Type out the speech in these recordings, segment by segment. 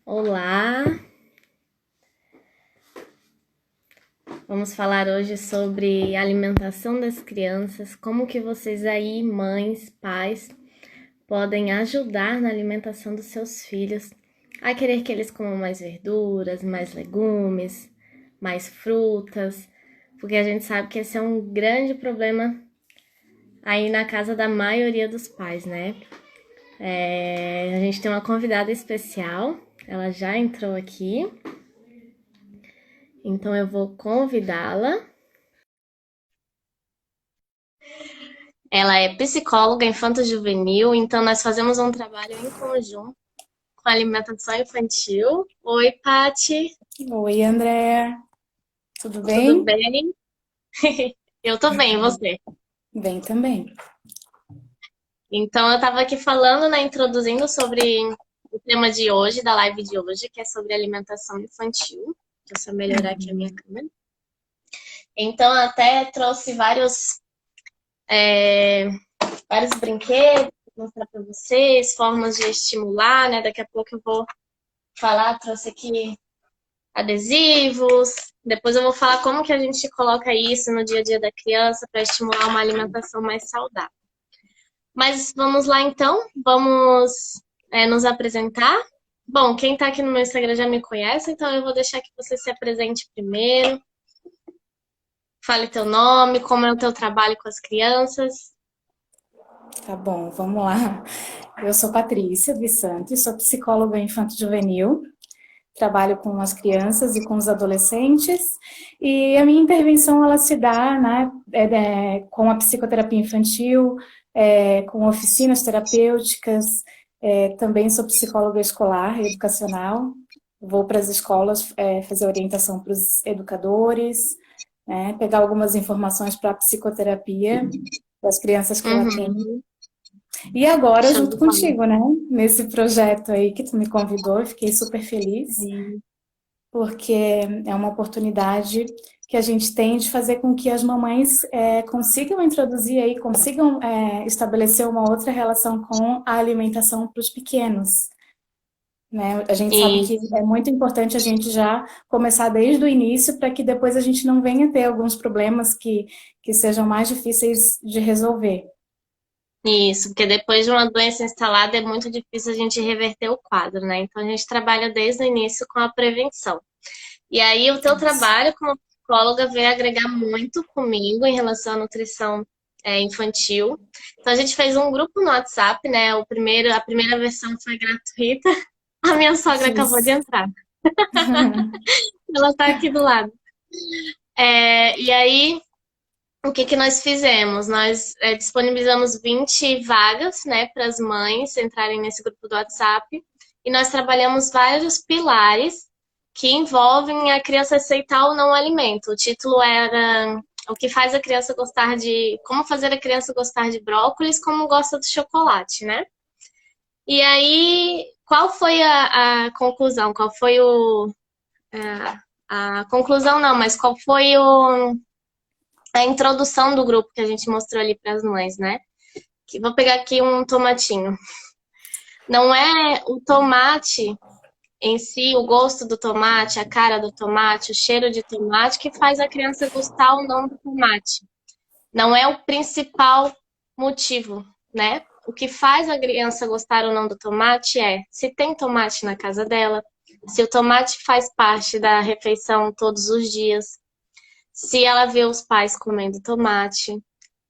Olá, vamos falar hoje sobre alimentação das crianças, como que vocês aí, mães, pais, podem ajudar na alimentação dos seus filhos a querer que eles comam mais verduras, mais legumes, mais frutas, porque a gente sabe que esse é um grande problema aí na casa da maioria dos pais, né? A gente tem uma convidada especial, ela já entrou aqui, então eu vou convidá-la. Ela é psicóloga infanto-juvenil, então nós fazemos um trabalho em conjunto com alimentação infantil. Oi, Pati, Oi, André, tudo tudo bem? bem? Eu tô bem, e você? Bem também. Então eu estava aqui falando, né, introduzindo sobre o tema de hoje, da live de hoje, que é sobre alimentação infantil. Deixa eu só melhorar aqui a minha Uhum. câmera. Então eu até trouxe é, vários brinquedos para mostrar para vocês, formas de estimular, né? Daqui a pouco eu vou falar, trouxe aqui adesivos. Depois eu vou falar como que a gente coloca isso no dia a dia da criança para estimular uma alimentação mais saudável. Mas vamos lá então, vamos nos apresentar. Bom, quem está aqui no meu Instagram já me conhece, então eu vou deixar que você se apresente primeiro, fale teu nome, como é o teu trabalho com as crianças. Tá bom, vamos lá. Eu sou Patrícia dos Santos, sou psicóloga infanto-juvenil, trabalho com as crianças e com os adolescentes, e a minha intervenção ela se dá, né, com a psicoterapia infantil, com oficinas terapêuticas, também sou psicóloga escolar e educacional, vou para as escolas fazer orientação para os educadores, né, pegar algumas informações para a psicoterapia das crianças que eu atendo. Uhum, E agora, show junto de bola. contigo, né, nesse projeto aí que tu me convidou, eu fiquei super feliz, Sim. porque é uma oportunidade que a gente tem de fazer com que as mamães consigam introduzir aí, consigam estabelecer uma outra relação com a alimentação para os pequenos. Né? A gente sabe que Isso. é muito importante a gente já começar desde o início para que depois a gente não venha ter alguns problemas que sejam mais difíceis de resolver. Isso, porque depois de uma doença instalada é muito difícil a gente reverter o quadro, né? Então a gente trabalha desde o início com a prevenção. E aí o teu Isso. trabalho como psicóloga veio agregar muito comigo em relação à nutrição infantil. Então a gente fez um grupo no WhatsApp, né? A primeira versão foi gratuita. A minha sogra acabou de Isso. entrar. Ela está aqui do lado. E aí o que que nós fizemos? Nós disponibilizamos 20 vagas, né, para as mães entrarem nesse grupo do WhatsApp e nós trabalhamos vários pilares que envolvem a criança aceitar ou não o alimento. O título era o que faz a criança gostar de... Como fazer a criança gostar de brócolis como gosta do chocolate, né? E aí, qual foi a conclusão? Qual foi a conclusão não, mas qual foi a introdução do grupo que a gente mostrou ali para as mães, né? Vou pegar aqui um tomatinho. Não é o tomate em si, o gosto do tomate, a cara do tomate, o cheiro de tomate que faz a criança gostar ou não do tomate. Não é o principal motivo, né? O que faz a criança gostar ou não do tomate é se tem tomate na casa dela, se o tomate faz parte da refeição todos os dias, se ela vê os pais comendo tomate,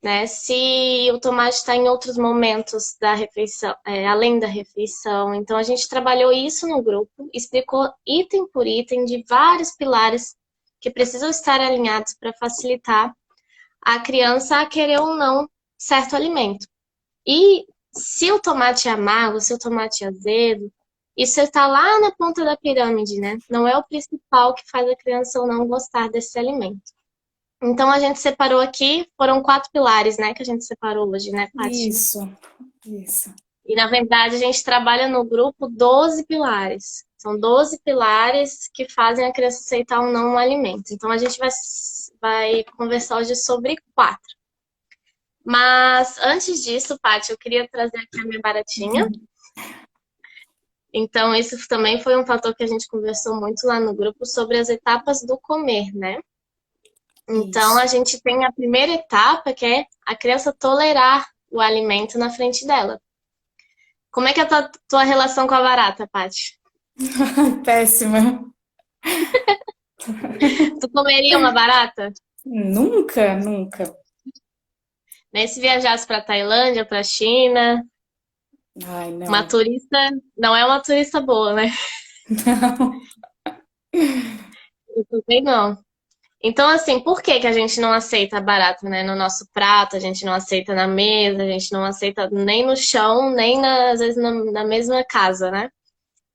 né? Se o tomate está em outros momentos da refeição, além da refeição. Então, a gente trabalhou isso no grupo, explicou item por item de vários pilares que precisam estar alinhados para facilitar a criança a querer ou não certo alimento. E se o tomate é amargo, se o tomate é azedo, isso está lá na ponta da pirâmide, né? Não é o principal que faz a criança ou não gostar desse alimento. Então a gente separou aqui, foram 4 pilares, né, que a gente separou hoje, né, Paty? Isso, isso. E na verdade a gente trabalha no grupo 12 pilares. São 12 pilares que fazem a criança aceitar ou não um alimento. Então a gente vai conversar hoje sobre 4. Mas antes disso, Paty, eu queria trazer aqui a minha baratinha. Então, esse também foi um fator que a gente conversou muito lá no grupo sobre as etapas do comer, né? Então, a Isso. gente tem a primeira etapa, que é a criança tolerar o alimento na frente dela. Como é que é a tua relação com a barata, Paty? Péssima. Tu comeria uma barata? Nunca, nunca. Nem se viajasse para Tailândia, para China, Ai, uma não. turista, não é uma turista boa, né? Não. Eu também não. Então, assim, por que que a gente não aceita a barata, né, no nosso prato, a gente não aceita na mesa, a gente não aceita nem no chão, nem às vezes na mesma casa, né?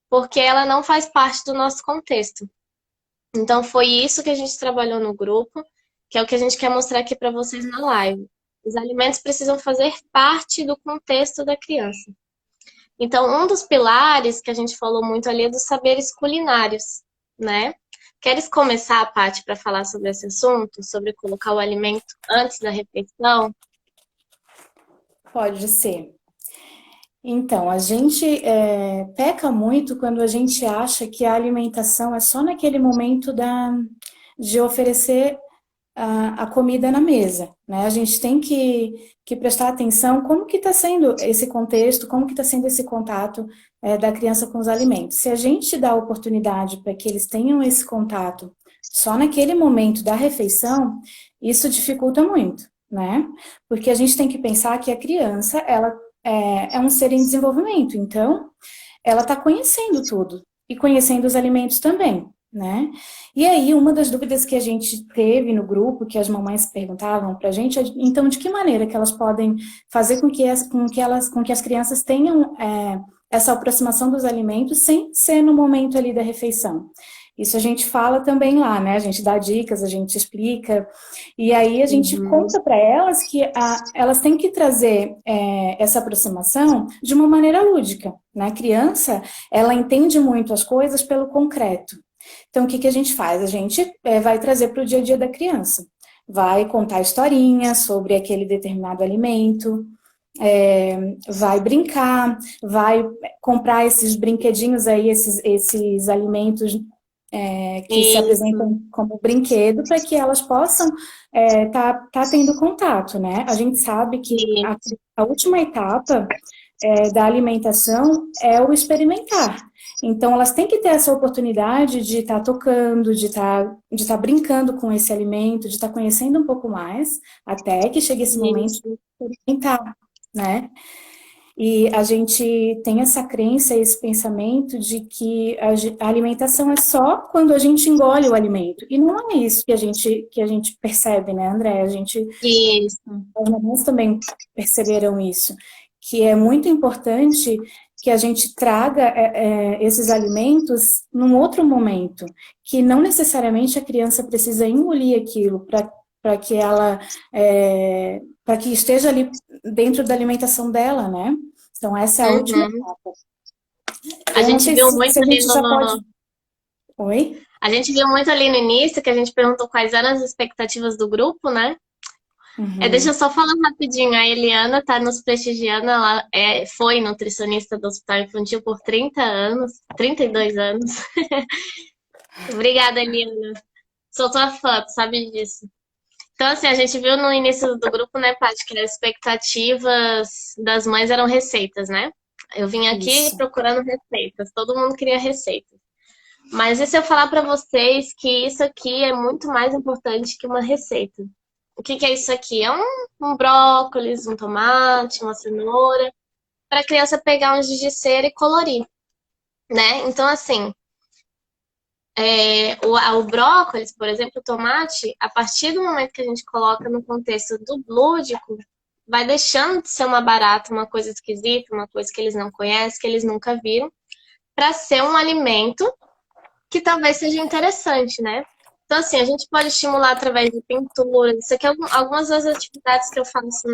Porque ela não faz parte do nosso contexto. Então, foi isso que a gente trabalhou no grupo, que é o que a gente quer mostrar aqui para vocês na live. Os alimentos precisam fazer parte do contexto da criança. Então, um dos pilares que a gente falou muito ali é dos saberes culinários, né? Queres começar, Paty, para falar sobre esse assunto, sobre colocar o alimento antes da refeição? Pode ser. Então, a gente peca muito quando a gente acha que a alimentação é só naquele momento de oferecer a comida na mesa, né? A gente tem que prestar atenção como que está sendo esse contexto, como que está sendo esse contato da criança com os alimentos. Se a gente dá oportunidade para que eles tenham esse contato só naquele momento da refeição, isso dificulta muito, né? Porque a gente tem que pensar que a criança, ela é um ser em desenvolvimento, então ela está conhecendo tudo e conhecendo os alimentos também, né? E aí, uma das dúvidas que a gente teve no grupo, que as mamães perguntavam para a gente, é, então, de que maneira que elas podem fazer com que as crianças tenham essa aproximação dos alimentos sem ser no momento ali da refeição? Isso a gente fala também lá, né? A gente dá dicas, a gente explica, e aí a gente Uhum. conta para elas que elas têm que trazer essa aproximação de uma maneira lúdica, né? A criança, ela entende muito as coisas pelo concreto. Então, o que a gente faz? A gente vai trazer para o dia a dia da criança. Vai contar historinhas sobre aquele determinado alimento, vai brincar, vai comprar esses brinquedinhos aí, esses alimentos que se Isso, apresentam como brinquedo, para que elas possam tá tendo contato, né? A gente sabe que isso. a última etapa da alimentação é o experimentar. Então, elas têm que ter essa oportunidade de estar tocando, de estar brincando com esse alimento, de estar conhecendo um pouco mais, até que chegue esse momento de Isso. experimentar, né? E a gente tem essa crença, esse pensamento de que a alimentação é só quando a gente engole o alimento. E não é isso que a gente percebe, né, André? Isso. As mamães também perceberam isso, que é muito importante que a gente traga esses alimentos num outro momento, que não necessariamente a criança precisa engolir aquilo para que ela para que esteja ali dentro da alimentação dela, né? Então essa é a última Uhum. etapa. A Eu não gente sei viu se muito a ali gente já pode. Oi? a gente viu muito ali no início que a gente perguntou quais eram as expectativas do grupo, né? Deixa eu Uhum. só falar rapidinho. A Eliana tá nos prestigiando. Ela foi nutricionista do Hospital Infantil por 30 anos, 32 anos. Obrigada, Eliana. Sou tua fã, tu sabe disso. Então, assim, a gente viu no início do grupo, né, Paty, que as expectativas das mães eram receitas, né? Eu vim aqui Isso. procurando receitas. Todo mundo queria receitas. Mas e se eu falar para vocês que isso aqui é muito mais importante que uma receita? O que é isso aqui? É um brócolis, um tomate, uma cenoura, para a criança pegar um giz de cera e colorir, né? Então, assim, o brócolis, por exemplo, o tomate, a partir do momento que a gente coloca no contexto do lúdico, vai deixando de ser uma barata, uma coisa esquisita, uma coisa que eles não conhecem, que eles nunca viram, para ser um alimento que talvez seja interessante, né? Então, assim, a gente pode estimular através de pintura. Isso aqui é algumas das atividades que eu faço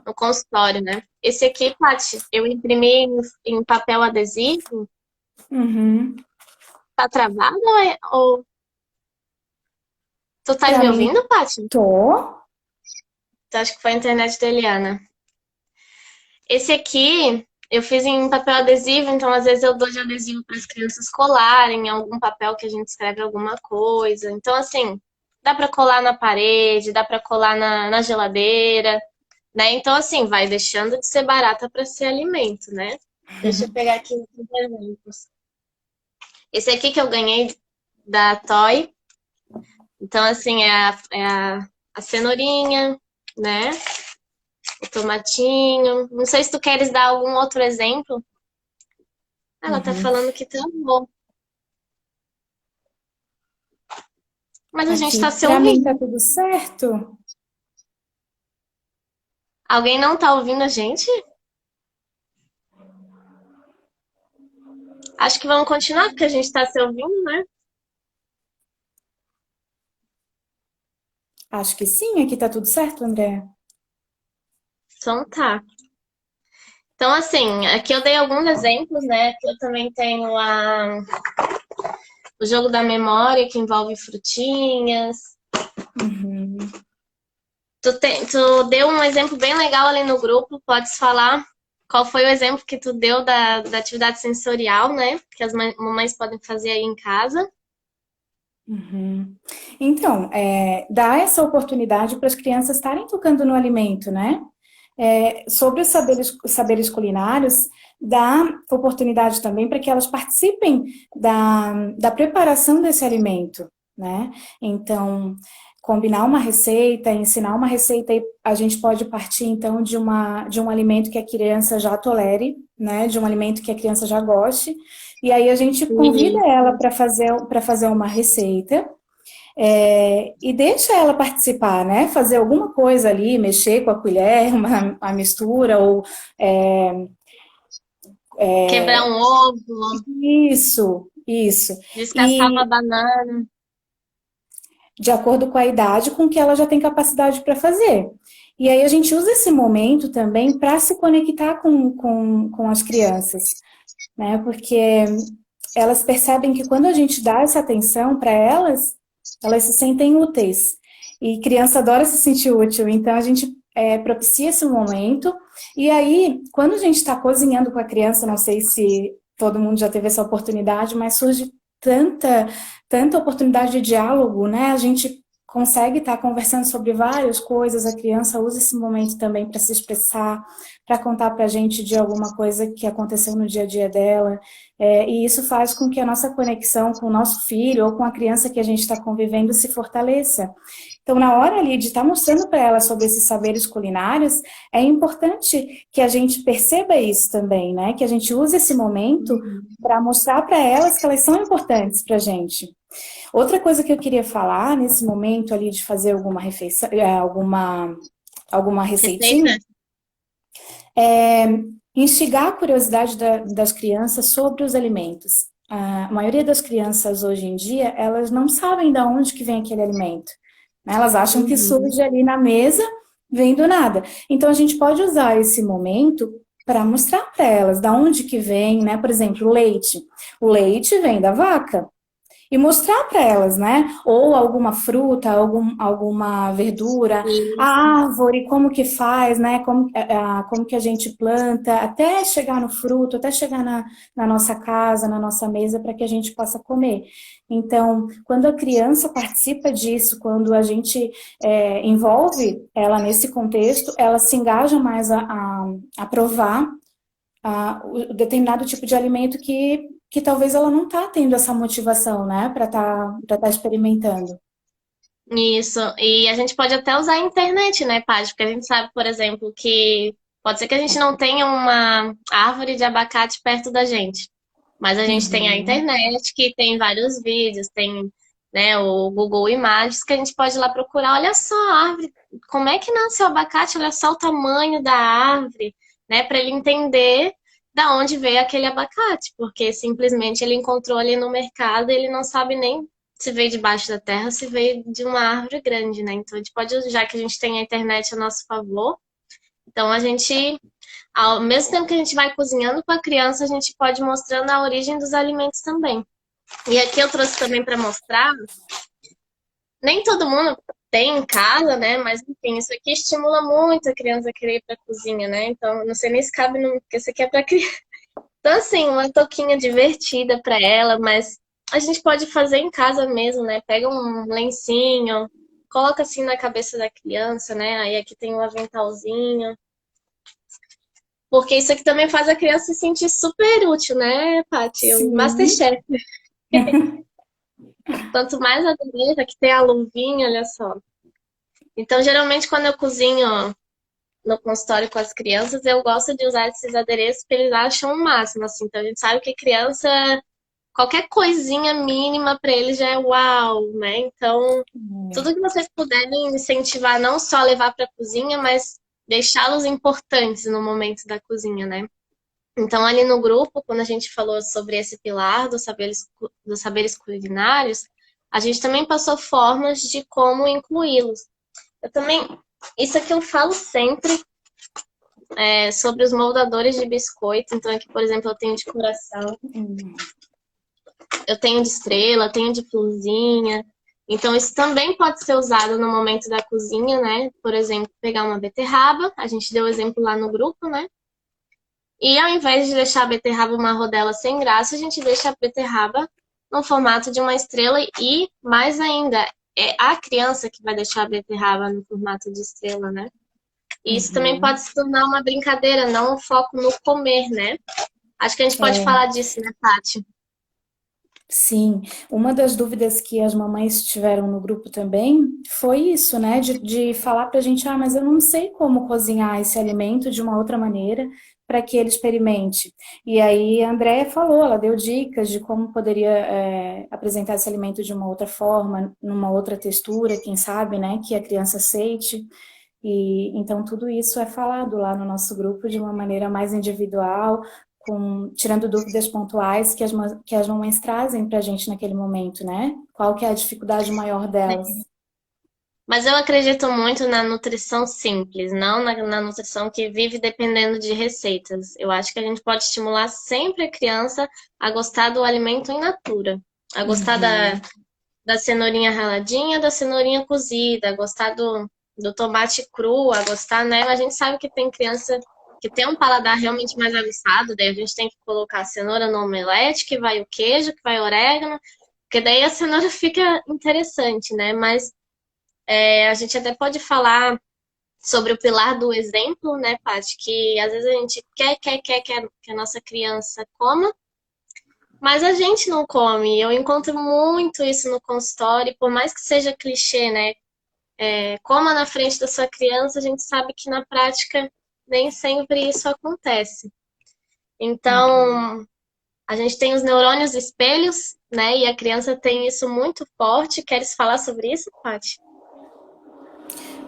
no consultório, né? Esse aqui, Paty, eu imprimi em papel adesivo. Uhum. Tá travado ou... Tu tá Para me mim, ouvindo, Paty? tô. Acho que foi a internet da Eliana. Esse aqui Eu fiz em papel adesivo, então às vezes eu dou de adesivo para as crianças colarem, algum papel que a gente escreve alguma coisa. Então, assim, dá para colar na parede, dá para colar na geladeira, né? Então, assim, vai deixando de ser barata para ser alimento, né? Deixa eu pegar aqui os exemplos. Esse aqui que eu ganhei da Toy. Então, assim, a cenourinha, né? O tomatinho. Não sei se tu queres dar algum outro exemplo. Ela tá Uhum. falando que tá bom. Mas a gente tá Aqui, se para mim, tá ouvindo. tudo certo. Alguém não tá ouvindo a gente? Acho que vamos continuar, porque a gente tá se ouvindo, né? Acho que sim, aqui tá tudo certo, André. Então tá. Então, assim, aqui eu dei alguns exemplos, né? Aqui eu também tenho o jogo da memória, que envolve frutinhas. Uhum. Tu deu um exemplo bem legal ali no grupo. Podes falar qual foi o exemplo que tu deu da atividade sensorial, né? Que as mamães podem fazer aí em casa. Uhum. Então, dá essa oportunidade para as crianças estarem tocando no alimento, né? Sobre os saberes culinários, dá oportunidade também para que elas participem da preparação desse alimento, né? Então, combinar uma receita, ensinar uma receita, e a gente pode partir, então, de um alimento que a criança já tolere, né? De um alimento que a criança já goste, e aí a gente convida ela para fazer uma receita, e deixa ela participar, né? Fazer alguma coisa ali, mexer com a colher, uma mistura, ou Quebrar um ovo, isso. descascar uma E banana. de acordo com a idade com que ela já tem capacidade para fazer. E aí a gente usa esse momento também para se conectar com as crianças, né? Porque elas percebem que quando a gente dá essa atenção para elas, elas se sentem úteis. E criança adora se sentir útil, então a gente propicia esse momento. E aí, quando a gente está cozinhando com a criança, não sei se todo mundo já teve essa oportunidade, mas surge tanta oportunidade de diálogo, né? A gente consegue estar conversando sobre várias coisas, a criança usa esse momento também para se expressar, para contar para a gente de alguma coisa que aconteceu no dia a dia dela. E isso faz com que a nossa conexão com o nosso filho ou com a criança que a gente está convivendo se fortaleça. Então, na hora ali de estar mostrando para ela sobre esses saberes culinários, é importante que a gente perceba isso também, né? Que a gente use esse momento para mostrar para elas que elas são importantes para a gente. Outra coisa que eu queria falar nesse momento ali de fazer alguma refeição, alguma receitinha, Receita? é instigar a curiosidade das crianças sobre os alimentos. A maioria das crianças hoje em dia, elas não sabem de onde que vem aquele alimento, né? Elas acham que Uhum. surge ali na mesa, vem do nada. Então a gente pode usar esse momento para mostrar para elas de onde que vem, né? Por exemplo, o leite. O leite vem da vaca e mostrar para elas, né? Ou alguma fruta, alguma verdura, a Isso. árvore, como que faz, né? Como que a gente planta, até chegar no fruto, até chegar na nossa casa, na nossa mesa, para que a gente possa comer. Então, quando a criança participa disso, quando a gente envolve ela nesse contexto, ela se engaja mais a provar o determinado tipo de alimento que talvez ela não está tendo essa motivação, né, para tá experimentando. Isso. E a gente pode até usar a internet, né, Paty? Porque a gente sabe, por exemplo, que pode ser que a gente não tenha uma árvore de abacate perto da gente. Mas a gente tem a Uhum. internet, que tem vários vídeos, tem, né, o Google Imagens, que a gente pode ir lá procurar. Olha só a árvore, como é que nasce o abacate? Olha só o tamanho da árvore, né, para ele entender da onde veio aquele abacate, porque simplesmente ele encontrou ali no mercado, e ele não sabe nem se veio debaixo da terra, se veio de uma árvore grande, né? Então a gente pode, já que a gente tem a internet a nosso favor, então a gente, ao mesmo tempo que a gente vai cozinhando com a criança, a gente pode ir mostrando a origem dos alimentos também. E aqui eu trouxe também para mostrar, nem todo mundo. tem em casa, né? Mas enfim, isso aqui estimula muito a criança a querer ir pra cozinha, né? Então, não sei nem se cabe no, porque isso aqui é pra criança. Então, assim, uma touquinha divertida pra ela, mas a gente pode fazer em casa mesmo, né? Pega um lencinho, coloca assim na cabeça da criança, né? Aí aqui tem um aventalzinho. Porque isso aqui também faz a criança se sentir super útil, né, Paty? O Sim. Masterchef. Quanto mais adereço, aqui tem a luvinha, olha só. Então, geralmente, quando eu cozinho no consultório com as crianças, eu gosto de usar esses adereços que eles acham o máximo, assim. Então, a gente sabe que criança, qualquer coisinha mínima para eles já é uau, né? Então, tudo que vocês puderem incentivar, não só levar para a cozinha, mas deixá-los importantes no momento da cozinha, né? Então, ali no grupo, quando a gente falou sobre esse pilar dos saberes culinários, a gente também passou formas de como incluí-los. Eu também, isso aqui eu falo sempre, sobre os moldadores de biscoito. Então, aqui, por exemplo, eu tenho de coração, eu tenho de estrela, tenho de florzinha. Então, isso também pode ser usado no momento da cozinha, né? Por exemplo, pegar uma beterraba, a gente deu exemplo lá no grupo, né? E ao invés de deixar a beterraba uma rodela sem graça, a gente deixa a beterraba no formato de uma estrela e, mais ainda, é a criança que vai deixar a beterraba no formato de estrela, né? E isso também pode Uhum. se tornar uma brincadeira, não um foco no comer, né? Acho que a gente pode É, falar disso, né, Paty? sim, uma das dúvidas que as mamães tiveram no grupo também foi isso, né? De falar pra gente, mas eu não sei como cozinhar esse alimento de uma outra maneira para que ele experimente. E aí a Andrea falou, ela deu dicas de como poderia apresentar esse alimento de uma outra forma, numa outra textura, quem sabe, né? Que a criança aceite. E então tudo isso é falado lá no nosso grupo de uma maneira mais individual, tirando dúvidas pontuais que as mamães trazem para a gente naquele momento, né? Qual que é a dificuldade maior delas? Mas eu acredito muito na nutrição simples, não na nutrição que vive dependendo de receitas. Eu acho que a gente pode estimular sempre a criança a gostar do alimento in natura, a gostar Uhum. da cenourinha raladinha, da cenourinha cozida, a gostar do tomate cru, a gostar, né? A gente sabe que tem criança que tem um paladar realmente mais aguçado, daí a gente tem que colocar a cenoura no omelete, que vai o queijo, que vai o orégano, porque daí a cenoura fica interessante, né? Mas a gente até pode falar sobre o pilar do exemplo, né, Paty? Que às vezes a gente quer que a nossa criança coma, mas a gente não come. Eu encontro muito isso no consultório, e por mais que seja clichê, né? Coma na frente da sua criança, a gente sabe que na prática nem sempre isso acontece. Uhum. Então, a gente tem os neurônios espelhos, né? E a criança tem isso muito forte. Queres falar sobre isso, Paty?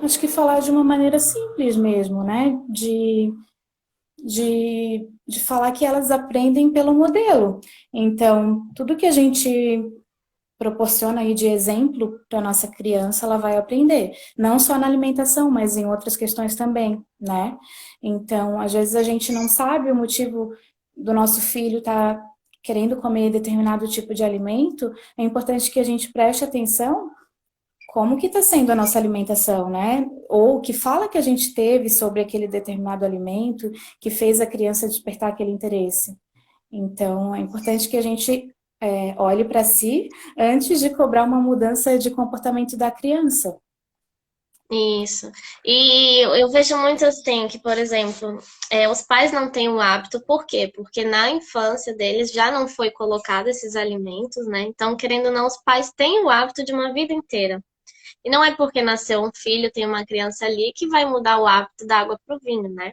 Acho que falar de uma maneira simples mesmo, né? De falar que elas aprendem pelo modelo. Então, tudo que a gente proporciona aí de exemplo para nossa criança, ela vai aprender. Não só na alimentação, mas em outras questões também, né? Então, às vezes a gente não sabe o motivo do nosso filho estar querendo comer determinado tipo de alimento, é importante que a gente preste atenção como que está sendo a nossa alimentação, né? Ou que fala que a gente teve sobre aquele determinado alimento que fez a criança despertar aquele interesse. Então, é importante que a gente olhe para si antes de cobrar uma mudança de comportamento da criança. Isso. E eu vejo muito assim que, por exemplo, os pais não têm o hábito, por quê? Porque na infância deles já não foi colocado esses alimentos, né? Então, querendo ou não, os pais têm o hábito de uma vida inteira. E não é porque nasceu um filho, tem uma criança ali, que vai mudar o hábito da água pro vinho, né?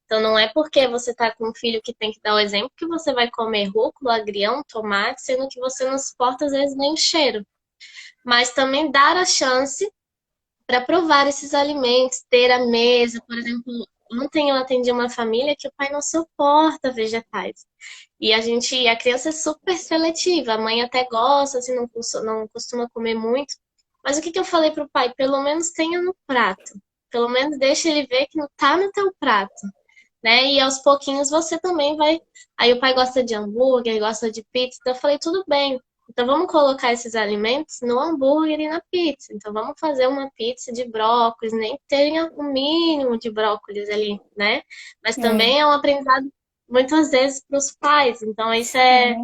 Então, não é porque você tá com um filho que tem que dar o exemplo que você vai comer rúcula, agrião, tomate, sendo que você não suporta, às vezes, nem o cheiro. Mas também dar a chance para provar esses alimentos, ter a mesa. Por exemplo, ontem eu atendi uma família que o pai não suporta vegetais. E a criança é super seletiva, a mãe até gosta, assim, não costuma comer muito. Mas o que que eu falei pro pai? Pelo menos tenha no prato. Pelo menos deixa ele ver que não tá no teu prato, né? E aos pouquinhos você também vai. Aí o pai gosta de hambúrguer, gosta de pizza, então eu falei, tudo bem. Então vamos colocar esses alimentos no hambúrguer e na pizza. Então vamos fazer uma pizza de brócolis, nem que tenha o mínimo de brócolis ali, né? Mas É, também é um aprendizado muitas vezes para os pais. Então isso é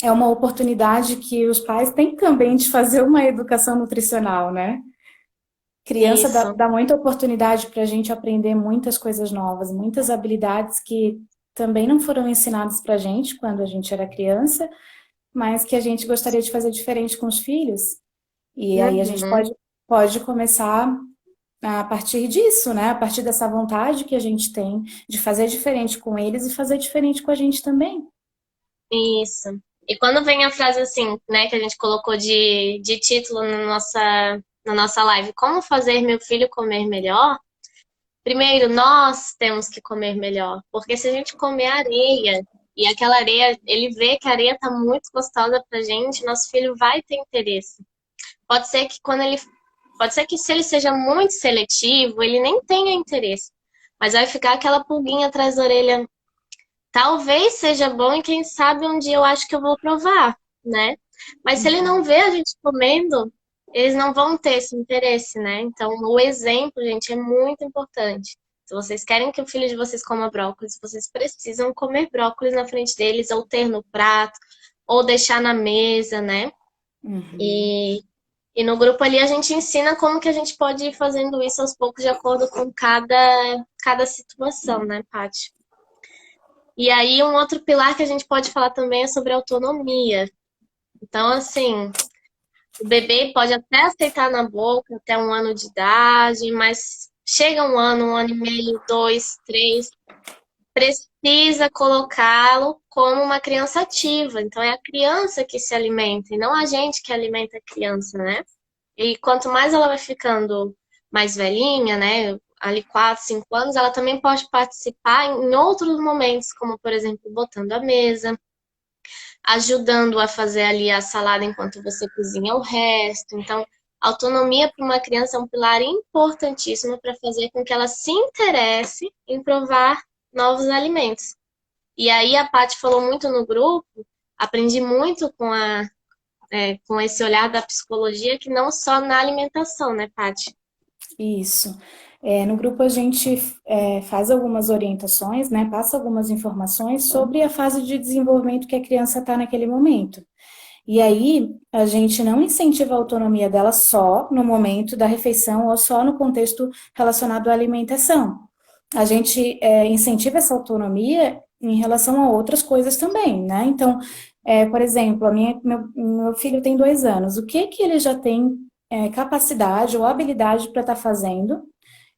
é uma oportunidade que os pais têm também de fazer uma educação nutricional, né? Criança isso. dá muita oportunidade para a gente aprender muitas coisas novas, muitas habilidades que também não foram ensinadas para a gente quando a gente era criança, mas que a gente gostaria de fazer diferente com os filhos. E aí a gente Uhum. pode começar a partir disso, né? A partir dessa vontade que a gente tem de fazer diferente com eles e fazer diferente com a gente também. Isso. E quando vem a frase assim, né, que a gente colocou de título na nossa live, como fazer meu filho comer melhor? Primeiro, nós temos que comer melhor, porque se a gente comer areia e aquela areia, ele vê que a areia tá muito gostosa pra gente, nosso filho vai ter interesse. Pode ser que pode ser que se ele seja muito seletivo, ele nem tenha interesse, mas vai ficar aquela pulguinha atrás da orelha. Talvez seja bom e quem sabe um dia eu acho que eu vou provar, né? Mas se ele não vê a gente comendo, eles não vão ter esse interesse, né? Então, o exemplo, gente, é muito importante. Se vocês querem que o filho de vocês coma brócolis, vocês precisam comer brócolis na frente deles, ou ter no prato, ou deixar na mesa, né? Uhum. E, e no grupo ali a gente ensina como que a gente pode ir fazendo isso aos poucos de acordo com cada situação, né, Paty? E aí, um outro pilar que a gente pode falar também é sobre autonomia. Então, assim, o bebê pode até aceitar na boca até 1 ano de idade, mas chega 1 ano, 1 ano e meio, 2, 3, precisa colocá-lo como uma criança ativa. Então, é a criança que se alimenta e não a gente que alimenta a criança, né? E quanto mais ela vai ficando mais velhinha, né? Ali 4, 5 anos, ela também pode participar em outros momentos, como por exemplo, botando a mesa, ajudando a fazer ali a salada enquanto você cozinha o resto. Então, autonomia para uma criança é um pilar importantíssimo para fazer com que ela se interesse em provar novos alimentos. E aí a Paty falou muito no grupo, aprendi muito com esse olhar da psicologia, que não só na alimentação, né, Paty? Isso. No grupo a gente faz algumas orientações, né, passa algumas informações sobre a fase de desenvolvimento que a criança está naquele momento. E aí, a gente não incentiva a autonomia dela só no momento da refeição ou só no contexto relacionado à alimentação. A gente incentiva essa autonomia em relação a outras coisas também, né? Então, por exemplo, meu filho tem 2 anos. O que que ele já tem capacidade ou habilidade para estar fazendo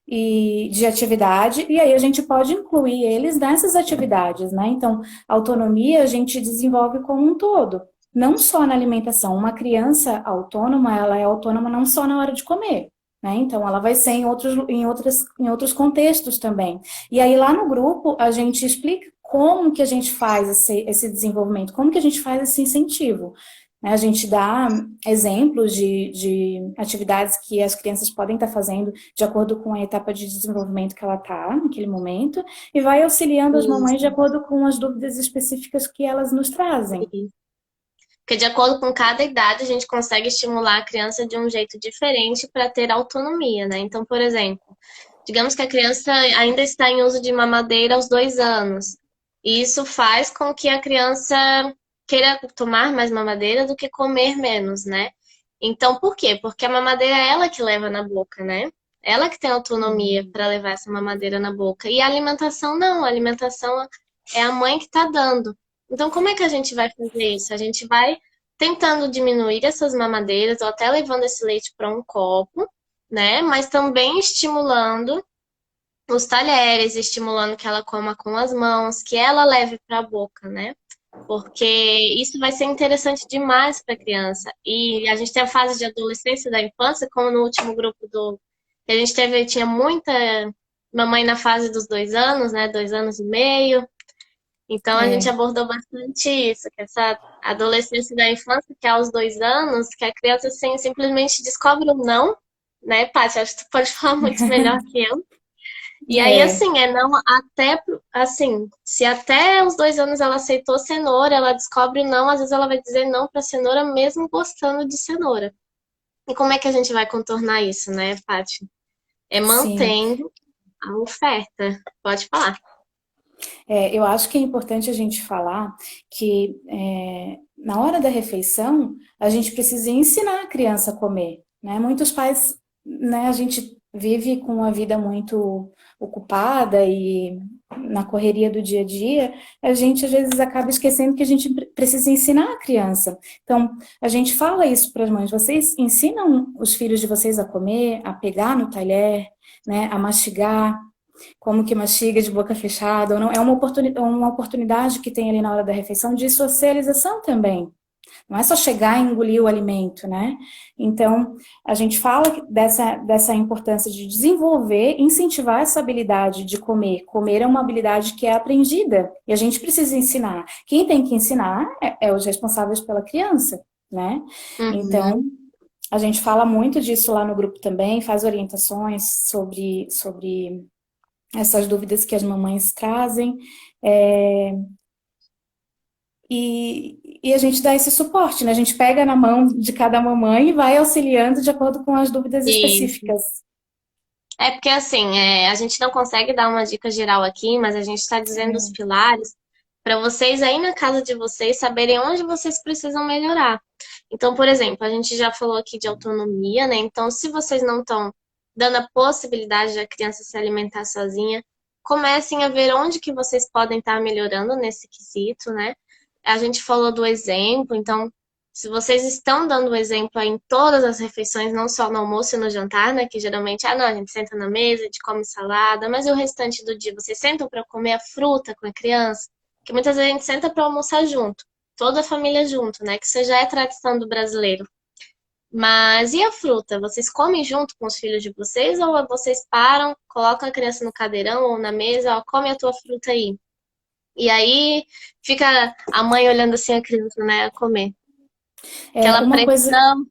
e de atividade, e aí a gente pode incluir eles nessas atividades, né? Então, a autonomia a gente desenvolve como um todo, não só na alimentação. Uma criança autônoma, ela é autônoma não só na hora de comer, né? Então, ela vai ser em outros contextos também. E aí, lá no grupo, a gente explica como que a gente faz esse desenvolvimento, como que a gente faz esse incentivo. Né? A gente dá exemplos de atividades que as crianças podem estar fazendo de acordo com a etapa de desenvolvimento que ela está naquele momento, e vai auxiliando as mamães de Isso. acordo com as dúvidas específicas que elas nos trazem. Porque de acordo com cada idade, a gente consegue estimular a criança de um jeito diferente para ter autonomia, né? Então, por exemplo, digamos que a criança ainda está em uso de mamadeira aos 2 anos. E isso faz com que a criança queira tomar mais mamadeira do que comer menos, né? Então, por quê? Porque a mamadeira é ela que leva na boca, né? Ela que tem autonomia para levar essa mamadeira na boca. E a alimentação não, a alimentação é a mãe que está dando. Então, como é que a gente vai fazer isso? A gente vai tentando diminuir essas mamadeiras ou até levando esse leite para um copo, né? Mas também estimulando os talheres, estimulando que ela coma com as mãos, que ela leve para a boca, né? Porque isso vai ser interessante demais para a criança. E a gente tem a fase de adolescência e da infância, como no último grupo que a gente teve, tinha muita mamãe na fase dos 2 anos, né? 2 anos e meio. Então a gente É, abordou bastante isso, que essa adolescência da infância, que é aos 2 anos, que a criança assim, simplesmente descobre o não, né, Paty? Acho que tu pode falar muito melhor que eu. E aí, É, assim, é não até, assim, se até os 2 anos ela aceitou cenoura, ela descobre não, às vezes ela vai dizer não pra cenoura mesmo gostando de cenoura. E como é que a gente vai contornar isso, né, Paty? É sim. mantendo a oferta. Pode falar. Eu acho que é importante a gente falar que na hora da refeição a gente precisa ensinar a criança a comer, né? Muitos pais, né, a gente vive com uma vida muito ocupada e na correria do dia a dia, a gente às vezes acaba esquecendo que a gente precisa ensinar a criança. Então, a gente fala isso para as mães, vocês ensinam os filhos de vocês a comer, a pegar no talher, né, a mastigar, como que mastiga de boca fechada, ou não, é uma oportunidade que tem ali na hora da refeição de socialização também. Não é só chegar e engolir o alimento, né? Então, a gente fala dessa importância de desenvolver, incentivar essa habilidade de comer. Comer é uma habilidade que é aprendida e a gente precisa ensinar. Quem tem que ensinar é os responsáveis pela criança, né? Então, Uhum. a gente fala muito disso lá no grupo também, faz orientações sobre essas dúvidas que as mamães trazem, é, e a gente dá esse suporte, né? A gente pega na mão de cada mamãe e vai auxiliando de acordo com as dúvidas Isso. específicas. É porque assim, a gente não consegue dar uma dica geral aqui, mas a gente está dizendo os pilares para vocês aí na casa de vocês saberem onde vocês precisam melhorar. Então, por exemplo, a gente já falou aqui de autonomia, né? Então, se vocês não estão dando a possibilidade da criança se alimentar sozinha, comecem a ver onde que vocês podem estar melhorando nesse quesito, né? A gente falou do exemplo, então se vocês estão dando o exemplo aí em todas as refeições, não só no almoço e no jantar, né? Que geralmente, não, a gente senta na mesa, a gente come salada, mas e o restante do dia? Vocês sentam para comer a fruta com a criança? Que muitas vezes a gente senta para almoçar junto, toda a família junto, né? Que isso já é tradição do brasileiro. Mas e a fruta? Vocês comem junto com os filhos de vocês ou vocês param, colocam a criança no cadeirão ou na mesa, ó, come a tua fruta aí? E aí fica a mãe olhando assim a criança, né, a comer. É, Aquela pressão.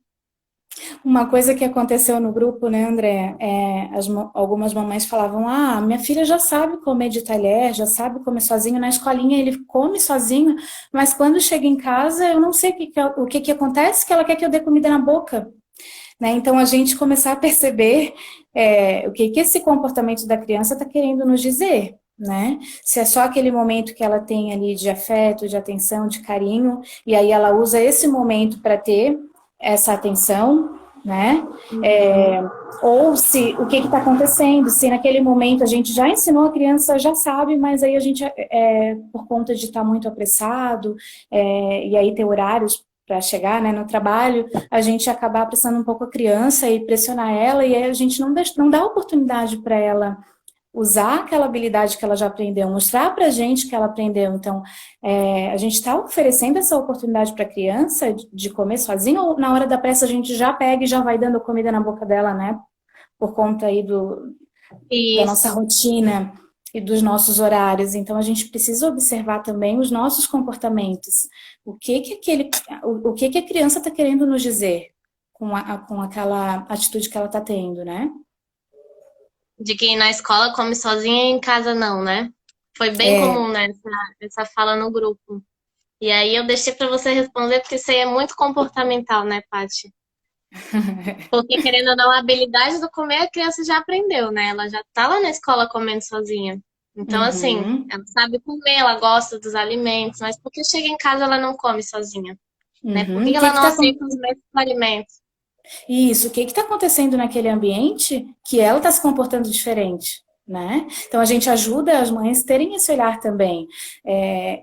uma coisa que aconteceu no grupo, né, André? Algumas mamães falavam: ah, minha filha já sabe comer de talher, já sabe comer sozinho. Na escolinha ele come sozinho, mas quando chega em casa eu não sei o que acontece, que ela quer que eu dê comida na boca. Né? Então, a gente começar a perceber o que esse comportamento da criança está querendo nos dizer. Né? Se é só aquele momento que ela tem ali de afeto, de atenção, de carinho, e aí ela usa esse momento para ter essa atenção, né? Uhum. Ou se o que está acontecendo, se naquele momento a gente já ensinou a criança, já sabe, mas aí a gente, por conta de estar muito apressado, e aí ter horários para chegar, né, no trabalho, a gente acabar apressando um pouco a criança e pressionar ela, e aí a gente não dá oportunidade para ela usar aquela habilidade que ela já aprendeu, mostrar para a gente que ela aprendeu. Então, a gente está oferecendo essa oportunidade para a criança de comer sozinha, ou na hora da pressa a gente já pega e já vai dando comida na boca dela, né? Por conta aí da nossa Isso. rotina e dos nossos horários. Então, a gente precisa observar também os nossos comportamentos. O que a criança está querendo nos dizer com aquela atitude que ela está tendo, né? De que na escola come sozinha e em casa não, né? Foi bem É, comum, né, essa fala no grupo. E aí eu deixei para você responder, porque isso aí é muito comportamental, né, Paty? Porque, querendo ou não, a habilidade do comer a criança já aprendeu, né? Ela já tá lá na escola comendo sozinha. Então, assim, uhum, ela sabe comer, ela gosta dos alimentos, mas por que chega em casa ela não come sozinha, né? Por uhum. que ela não aceita os mesmos alimentos? Isso, o que está acontecendo naquele ambiente que ela está se comportando diferente, né? Então a gente ajuda as mães a terem esse olhar também,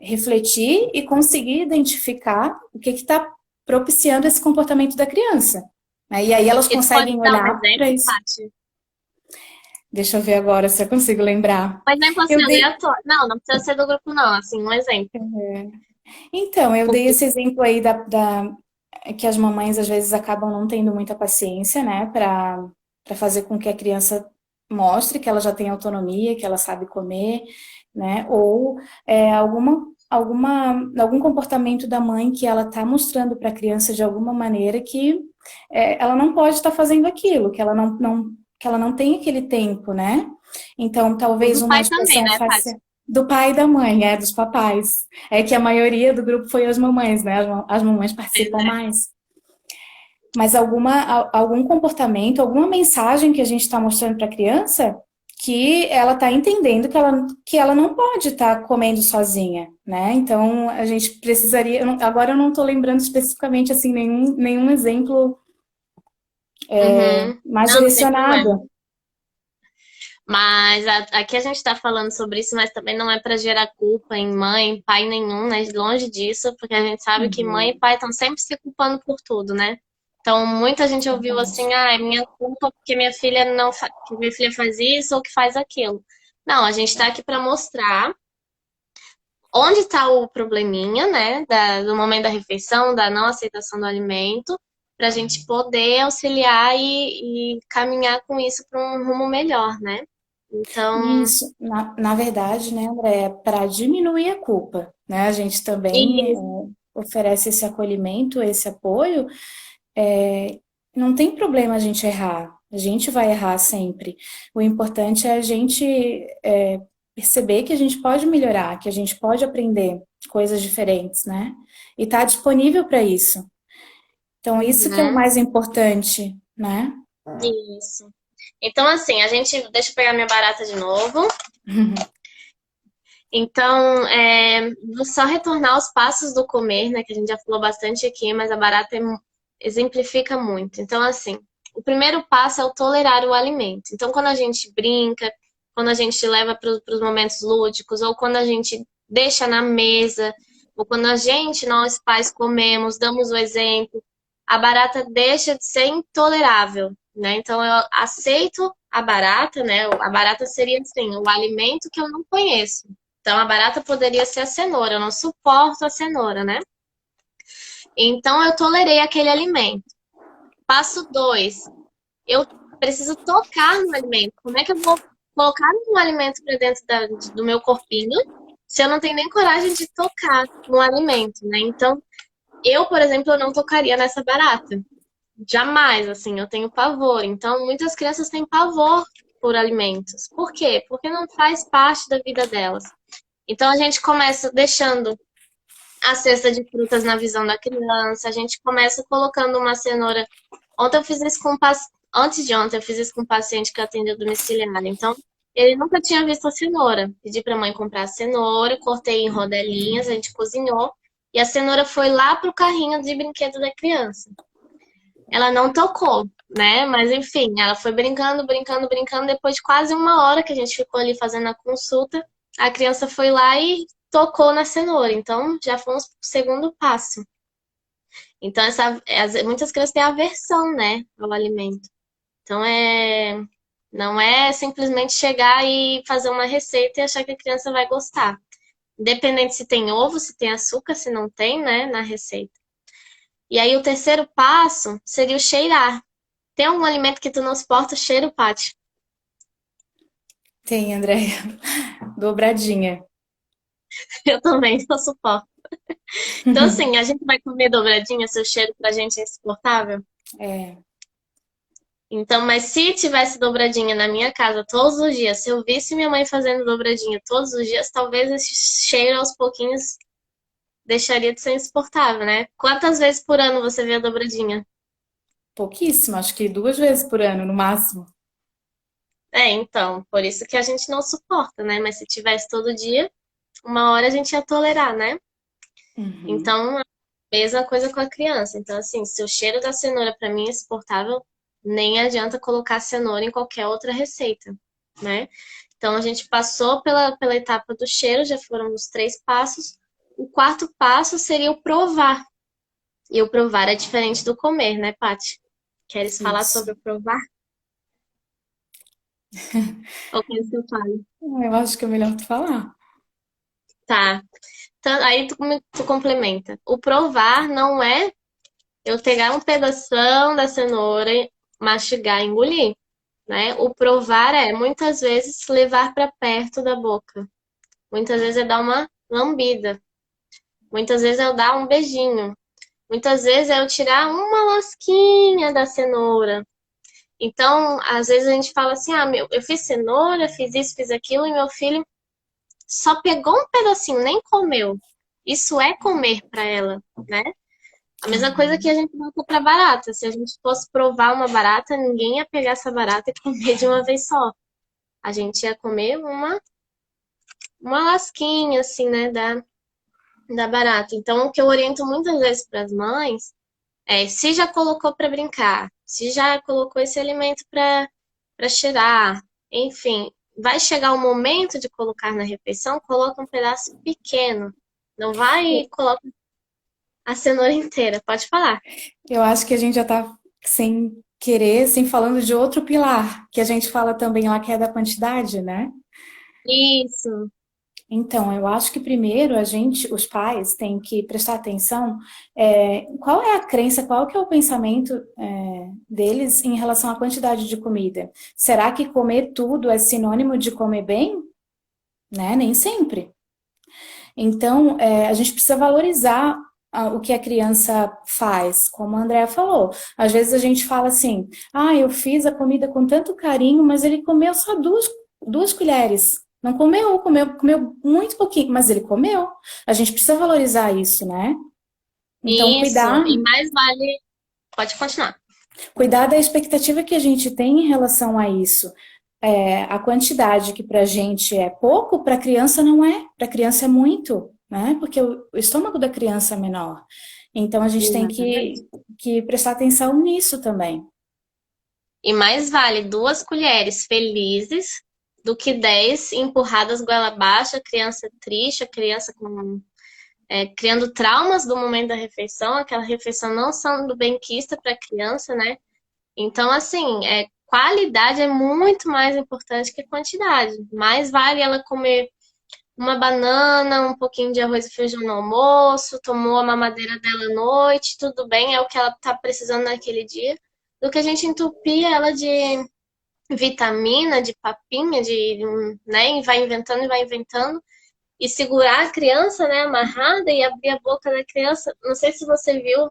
refletir e conseguir identificar o que está propiciando esse comportamento da criança. Né? E aí elas E tu pode conseguem dar um olhar para exemplo, isso. Paty? Deixa eu ver agora se eu consigo lembrar. Mas nem pode Eu ser dei, aleatório. Não, não precisa ser do grupo, não. Assim, um exemplo. então, eu dei Porque esse exemplo aí que as mamães às vezes acabam não tendo muita paciência, né, para fazer com que a criança mostre que ela já tem autonomia, que ela sabe comer, né, ou algum comportamento da mãe que ela está mostrando para a criança de alguma maneira que ela não pode estar fazendo aquilo, que ela não tem aquele tempo, né? Então, E talvez do uma pai também, expressão né, facial Paty? do pai e da mãe, dos papais. É que a maioria do grupo foi as mamães, né? As mamães participam mais. Mas algum comportamento, alguma mensagem que a gente está mostrando para a criança que ela está entendendo que ela não pode estar comendo sozinha, né? Então, a gente precisaria... agora eu não estou lembrando especificamente, assim, nenhum exemplo Uhum. mais Não, não tem problema. direcionado. Mas aqui a gente está falando sobre isso, mas também não é para gerar culpa em mãe, pai nenhum, né? Longe disso, porque a gente sabe que mãe e Uhum, pai estão sempre se culpando por tudo, né? Então, muita gente ouviu assim, verdade. ah, é minha culpa porque minha filha não que minha filha faz isso ou que faz aquilo. Não, a gente está aqui para mostrar onde está o probleminha, né? Do momento da refeição, da não aceitação do alimento, para a gente poder auxiliar e caminhar com isso para um rumo melhor, né? Então, Isso, na verdade, né, André, é para diminuir a culpa, né? A gente também isso, oferece esse acolhimento, esse apoio. Não tem problema a gente errar, a gente vai errar sempre. O importante é a gente perceber que a gente pode melhorar, que a gente pode aprender coisas diferentes, né? E tá disponível para isso. Então, isso que é o uhum, mais importante, né? isso. Então, assim, a gente. Deixa eu pegar minha barata de novo. Então, vou só retornar aos passos do comer, né? Que a gente já falou bastante aqui, mas a barata exemplifica muito. Então, assim, o primeiro passo é o tolerar o alimento. Então, quando a gente brinca, quando a gente leva para os momentos lúdicos, ou quando a gente deixa na mesa, ou quando a gente, nós pais, comemos, damos o exemplo, a barata deixa de ser intolerável, né? Então, eu aceito a barata, né? A barata seria, assim, o alimento que eu não conheço. Então, a barata poderia ser a cenoura. Eu não suporto a cenoura, né? Então, eu tolerei aquele alimento. Passo 2. Eu preciso tocar no alimento. Como é que eu vou colocar um alimento para dentro do meu corpinho se eu não tenho nem coragem de tocar no alimento, né? Então, eu, por exemplo, eu não tocaria nessa barata. Jamais, assim, eu tenho pavor. Então, muitas crianças têm pavor por alimentos. Por quê? Porque não faz parte da vida delas. Então, a gente começa deixando a cesta de frutas na visão da criança, a gente começa colocando uma cenoura. Ontem eu fiz isso com um Antes de ontem eu fiz isso com um paciente que atendeu domiciliar. Então, ele nunca tinha visto a cenoura. Pedi para a mãe comprar a cenoura, cortei em rodelinhas, a gente cozinhou e a cenoura foi lá pro carrinho de brinquedo da criança. Ela não tocou, né? Mas enfim, ela foi brincando, brincando, brincando. Depois de quase uma hora que a gente ficou ali fazendo a consulta, a criança foi lá e tocou na cenoura. Então, já fomos pro segundo passo. Então, muitas crianças têm aversão, né, ao alimento. Então, não é simplesmente chegar e fazer uma receita e achar que a criança vai gostar. Independente se tem ovo, se tem açúcar, se não tem, né, na receita. E aí, o terceiro passo seria o cheirar. Tem algum alimento que tu não suporta o cheiro, Paty? Tem, Andréia. Dobradinha. Eu também não suporto. Então, assim, a gente vai comer dobradinha se o cheiro pra gente é insuportável? É, Então, mas se tivesse dobradinha na minha casa todos os dias, se eu visse minha mãe fazendo dobradinha todos os dias, talvez esse cheiro aos pouquinhos deixaria de ser insuportável, né? Quantas vezes por ano você vê a dobradinha? pouquíssimo, acho que 2 vezes por ano, no máximo. Então, por isso que a gente não suporta, né? Mas se tivesse todo dia, uma hora a gente ia tolerar, né? Uhum. Então, a mesma coisa com a criança. Então, assim, se o cheiro da cenoura para mim é insuportável, nem adianta colocar cenoura em qualquer outra receita, né? Então, a gente passou pela etapa do cheiro, já foram os 3 passos. O quarto passo seria o provar. E o provar é diferente do comer, né, Paty? Queres falar sobre Isso. o provar? Ou queres que eu fale? Eu acho que é melhor tu falar. Tá. Então, aí tu complementa. O provar não é eu pegar um pedação da cenoura, mastigar e engolir, né? O provar é muitas vezes levar para perto da boca. Muitas vezes é dar uma lambida. Muitas vezes é eu dar um beijinho. Muitas vezes é eu tirar uma lasquinha da cenoura. Então, às vezes a gente fala assim, eu fiz cenoura, fiz isso, fiz aquilo, e meu filho só pegou um pedacinho, nem comeu. Isso é comer para ela, né? A mesma coisa que a gente bota para barata. Se a gente fosse provar uma barata, ninguém ia pegar essa barata e comer de uma vez só. A gente ia comer uma lasquinha, assim, né, da barata. Então, o que eu oriento muitas vezes para as mães é, se já colocou para brincar, se já colocou esse alimento para cheirar, enfim, vai chegar o momento de colocar na refeição, coloca um pedaço pequeno. Não vai coloca a cenoura inteira, pode falar. Eu acho que a gente já está sem querer, assim, falando de outro pilar, que a gente fala também lá, que é da quantidade, né? Isso, Então, eu acho que primeiro a gente, os pais, têm que prestar atenção qual é a crença, qual que é o pensamento deles em relação à quantidade de comida. Será que comer tudo é sinônimo de comer bem? Né? Nem sempre. Então, a gente precisa valorizar o que a criança faz, como a Andrea falou. Às vezes a gente fala assim, eu fiz a comida com tanto carinho, mas ele comeu só duas colheres. Não comeu muito pouquinho, mas ele comeu. A gente precisa valorizar isso, né? Então, isso. E mais vale. Pode continuar. cuidar da expectativa que a gente tem em relação a isso. A quantidade que para a gente é pouco, para a criança não é. Para a criança é muito, né? Porque o estômago da criança é menor. Então, a gente tem Exatamente. que prestar atenção nisso também. E mais vale 2 colheres felizes do que 10 empurradas goela abaixo, a criança triste, a criança criando traumas do momento da refeição, aquela refeição não sendo benquista para a criança, né? Então, assim, qualidade é muito mais importante que quantidade. Mais vale ela comer uma banana, um pouquinho de arroz e feijão no almoço, tomou a mamadeira dela à noite, tudo bem, é o que ela tá precisando naquele dia, do que a gente entupir ela de vitamina, de papinha, né, e vai inventando, e segurar a criança, né, amarrada e abrir a boca da criança. Não sei se você viu,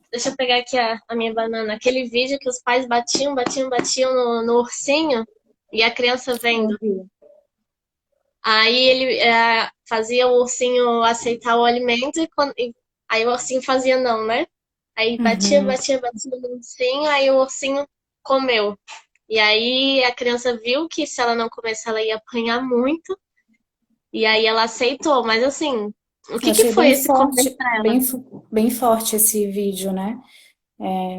deixa eu pegar aqui a minha banana, aquele vídeo que os pais batiam no ursinho e a criança vendo. Aí ele fazia o ursinho aceitar o alimento aí o ursinho fazia não, né? Aí Uhum. batia no ursinho, aí o ursinho comeu. E aí a criança viu que se ela não comesse, ela ia apanhar muito. E aí ela aceitou. Mas assim, o Eu que achei foi bem esse comer forte, pra ela? bem forte esse vídeo, né?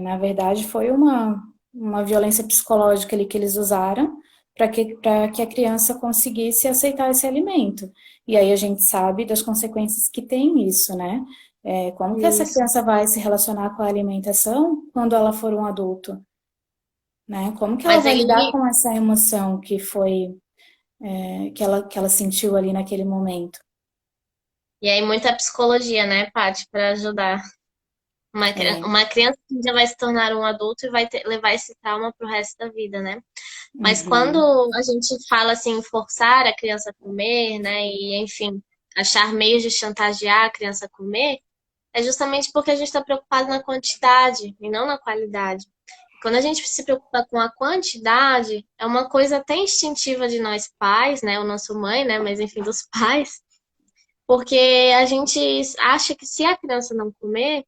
Na verdade, foi uma violência psicológica ali que eles usaram para que a criança conseguisse aceitar esse alimento. E aí a gente sabe das consequências que tem isso, né? Como que essa Isso. criança vai se relacionar com a alimentação quando ela for um adulto, né? Como que ela Mas vai lidar aí, com essa emoção que foi, que ela sentiu ali naquele momento? e aí muita psicologia, né, Paty, pra ajudar. É, Uma criança que já vai se tornar um adulto e vai levar esse trauma pro resto da vida, né? Mas quando uhum. a gente fala assim, forçar a criança a comer, né, e enfim, achar meios de chantagear a criança a comer, é justamente porque a gente está preocupado na quantidade e não na qualidade. Quando a gente se preocupa com a quantidade, é uma coisa até instintiva de nós pais, né, ou nossa mãe, né, mas enfim, dos pais, porque a gente acha que se a criança não comer,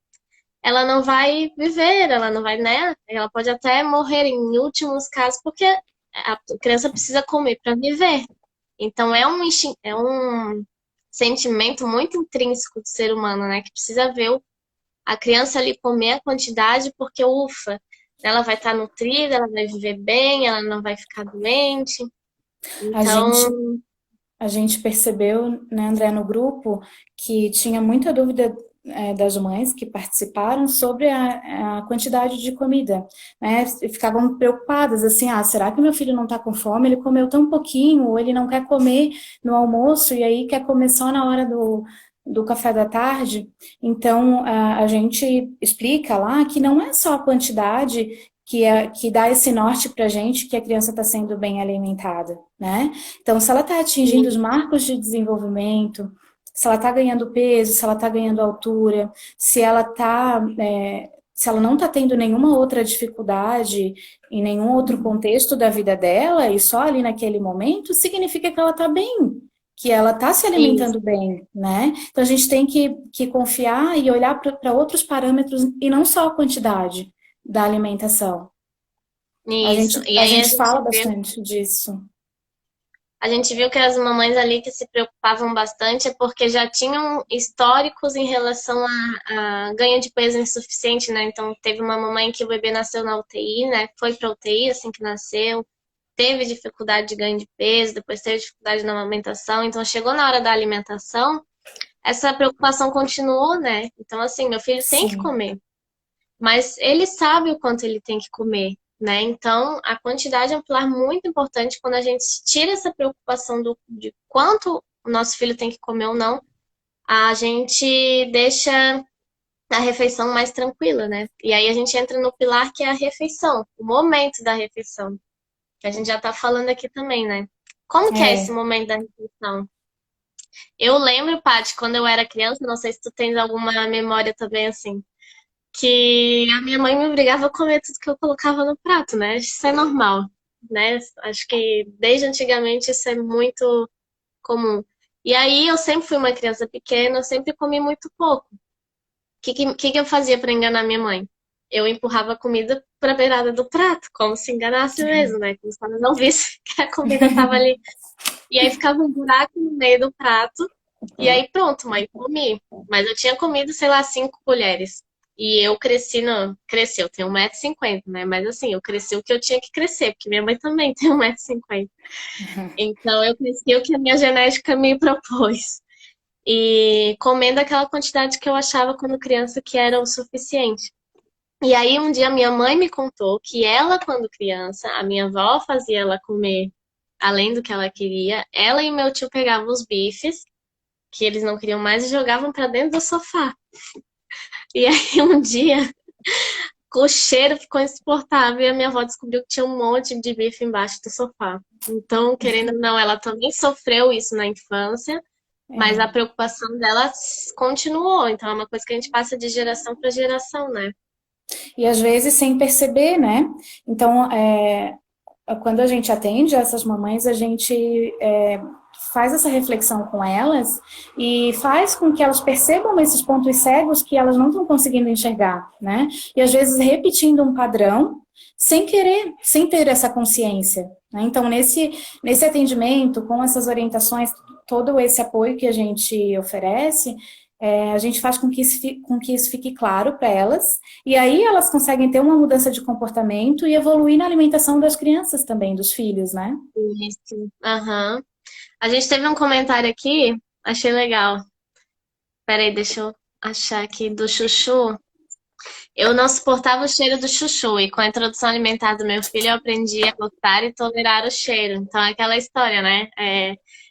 ela não vai viver, ela não vai, né? Ela pode até morrer em últimos casos, porque a criança precisa comer para viver. Então é um sentimento muito intrínseco do ser humano, né? Que precisa ver a criança ali comer a quantidade, porque ufa, ela vai estar nutrida, ela vai viver bem, ela não vai ficar doente. A Então, gente A gente percebeu, né, André, no grupo, que tinha muita dúvida das mães que participaram sobre a quantidade de comida, né? Ficavam preocupadas, assim, será que meu filho não está com fome? Ele comeu tão pouquinho, ou ele não quer comer no almoço, e aí quer comer só na hora do café da tarde? Então, a gente explica lá que não é só a quantidade que dá esse norte para a gente que a criança está sendo bem alimentada, né? Então, se ela está atingindo os marcos de desenvolvimento, se ela está ganhando peso, se ela está ganhando altura, se ela está se ela não está tendo nenhuma outra dificuldade em nenhum outro contexto da vida dela e só ali naquele momento, significa que ela está bem, que ela está se Isso, alimentando bem, né? Então a gente tem que confiar e olhar para outros parâmetros e não só a quantidade da alimentação. A isso. gente, E a aí gente fala bastante disso. a gente viu que as mamães ali que se preocupavam bastante é porque já tinham históricos em relação a ganho de peso insuficiente, né? Então, teve uma mamãe que o bebê nasceu na UTI, né? Foi pra UTI assim que nasceu, teve dificuldade de ganho de peso, depois teve dificuldade na amamentação. Então, chegou na hora da alimentação, essa preocupação continuou, né? Então, assim, meu filho tem que Sim, comer. Mas ele sabe o quanto ele tem que comer, né? Então, a quantidade é um pilar muito importante quando a gente tira essa preocupação de quanto o nosso filho tem que comer ou não, a gente deixa a refeição mais tranquila, né? E aí a gente entra no pilar que é a refeição, o momento da refeição, que a gente já tá falando aqui também, né? Como que é esse é. momento da refeição? Eu lembro, Paty, quando eu era criança, não sei se tu tens alguma memória também assim, que a minha mãe me obrigava a comer tudo que eu colocava no prato, né? Isso é normal, né? Acho que desde antigamente isso é muito comum. E aí eu sempre fui uma criança pequena, eu sempre comi muito pouco. O que eu fazia para enganar minha mãe? Eu empurrava a comida para a beirada do prato, como se enganasse mesmo, né? Como se ela não visse que a comida estava ali. E aí ficava um buraco no meio do prato. E aí pronto, mãe, comi. Mas eu tinha comido, sei lá, 5 colheres. E eu cresci, não, cresci, eu tenho 1,50 m, né? Mas assim, eu cresci o que eu tinha que crescer, porque minha mãe também tem 1,50 m. Então eu cresci o que a minha genética me propôs. E comendo aquela quantidade que eu achava quando criança que era o suficiente. E aí um dia minha mãe me contou que ela, quando criança, a minha avó fazia ela comer além do que ela queria. Ela e meu tio pegavam os bifes que eles não queriam mais e jogavam pra dentro do sofá. E aí um dia o cheiro ficou insuportável e a minha avó descobriu que tinha um monte de bife embaixo do sofá. Então, querendo ou não, ela também sofreu isso na infância, mas a É. preocupação dela continuou. Então, é uma coisa que a gente passa de geração para geração, né? E às vezes sem perceber, né? Então, quando a gente atende essas mamães, a gente faz essa reflexão com elas e faz com que elas percebam esses pontos cegos que elas não estão conseguindo enxergar, né? E às vezes repetindo um padrão sem querer, sem ter essa consciência, né? Então, nesse atendimento, com essas orientações, todo esse apoio que a gente oferece, a gente faz com que isso fique claro para elas, e aí elas conseguem ter uma mudança de comportamento e evoluir na alimentação das crianças também, dos filhos, né? Isso. Aham. A gente teve um comentário aqui, achei legal. Peraí, deixa eu achar aqui do Chuchu. Eu não suportava o cheiro do chuchu e com a introdução alimentar do meu filho eu aprendi a gostar e tolerar o cheiro. Então é aquela história, né?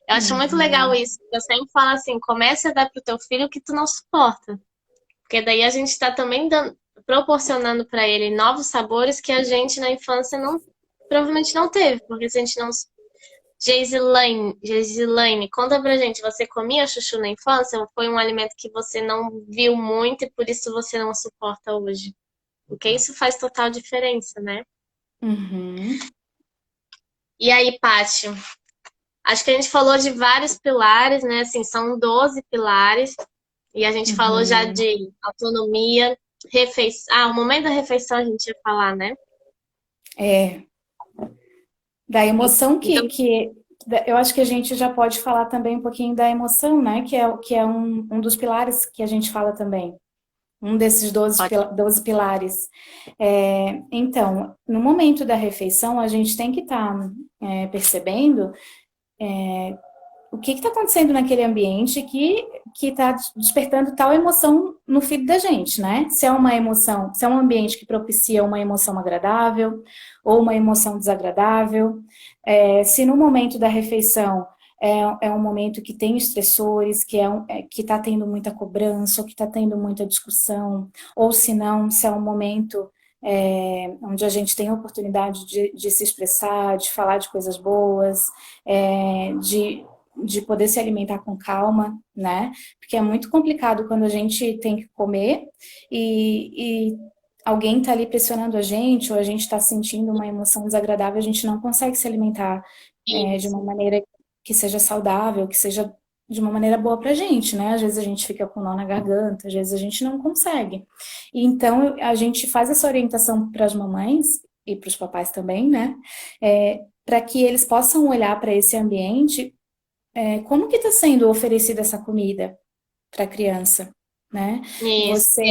Eu acho muito legal Uhum. isso. Eu sempre falo assim, comece a dar pro teu filho o que tu não suporta. Porque daí a gente está também proporcionando para ele novos sabores que a gente na infância não, provavelmente não teve. Porque se a gente não... Geislaine, conta pra gente, você comia chuchu na infância ou foi um alimento que você não viu muito e por isso você não suporta hoje? Porque isso faz total diferença, né? Uhum. E aí, Paty, acho que a gente falou de vários pilares, né? Assim, são 12 pilares. E a gente falou já Uhum. de autonomia, refeição. Ah, o momento da refeição a gente ia falar, né? É, da emoção Então, eu acho que a gente já pode falar também um pouquinho da emoção, né? Que é um dos pilares que a gente fala também. Um desses pode. 12 pilares. Então, no momento da refeição, a gente tem que estar percebendo o que está acontecendo naquele ambiente que está despertando tal emoção no filho da gente, né? Se é uma emoção, se é um ambiente que propicia uma emoção agradável ou uma emoção desagradável, se no momento da refeição é um momento que tem estressores, que está tendo muita cobrança, ou que está tendo muita discussão, ou se não, se é um momento onde a gente tem a oportunidade de se expressar, de falar de coisas boas, de poder se alimentar com calma, né? Porque é muito complicado quando a gente tem que comer e alguém está ali pressionando a gente, ou a gente está sentindo uma emoção desagradável, a gente não consegue se alimentar de uma Isso. maneira que seja saudável, que seja de uma maneira boa pra gente, né? Às vezes a gente fica com nó na garganta, às vezes a gente não consegue. E então a gente faz essa orientação para as mamães e para os papais também, né? Para que eles possam olhar para esse ambiente, como que está sendo oferecida essa comida para a criança, né? Isso.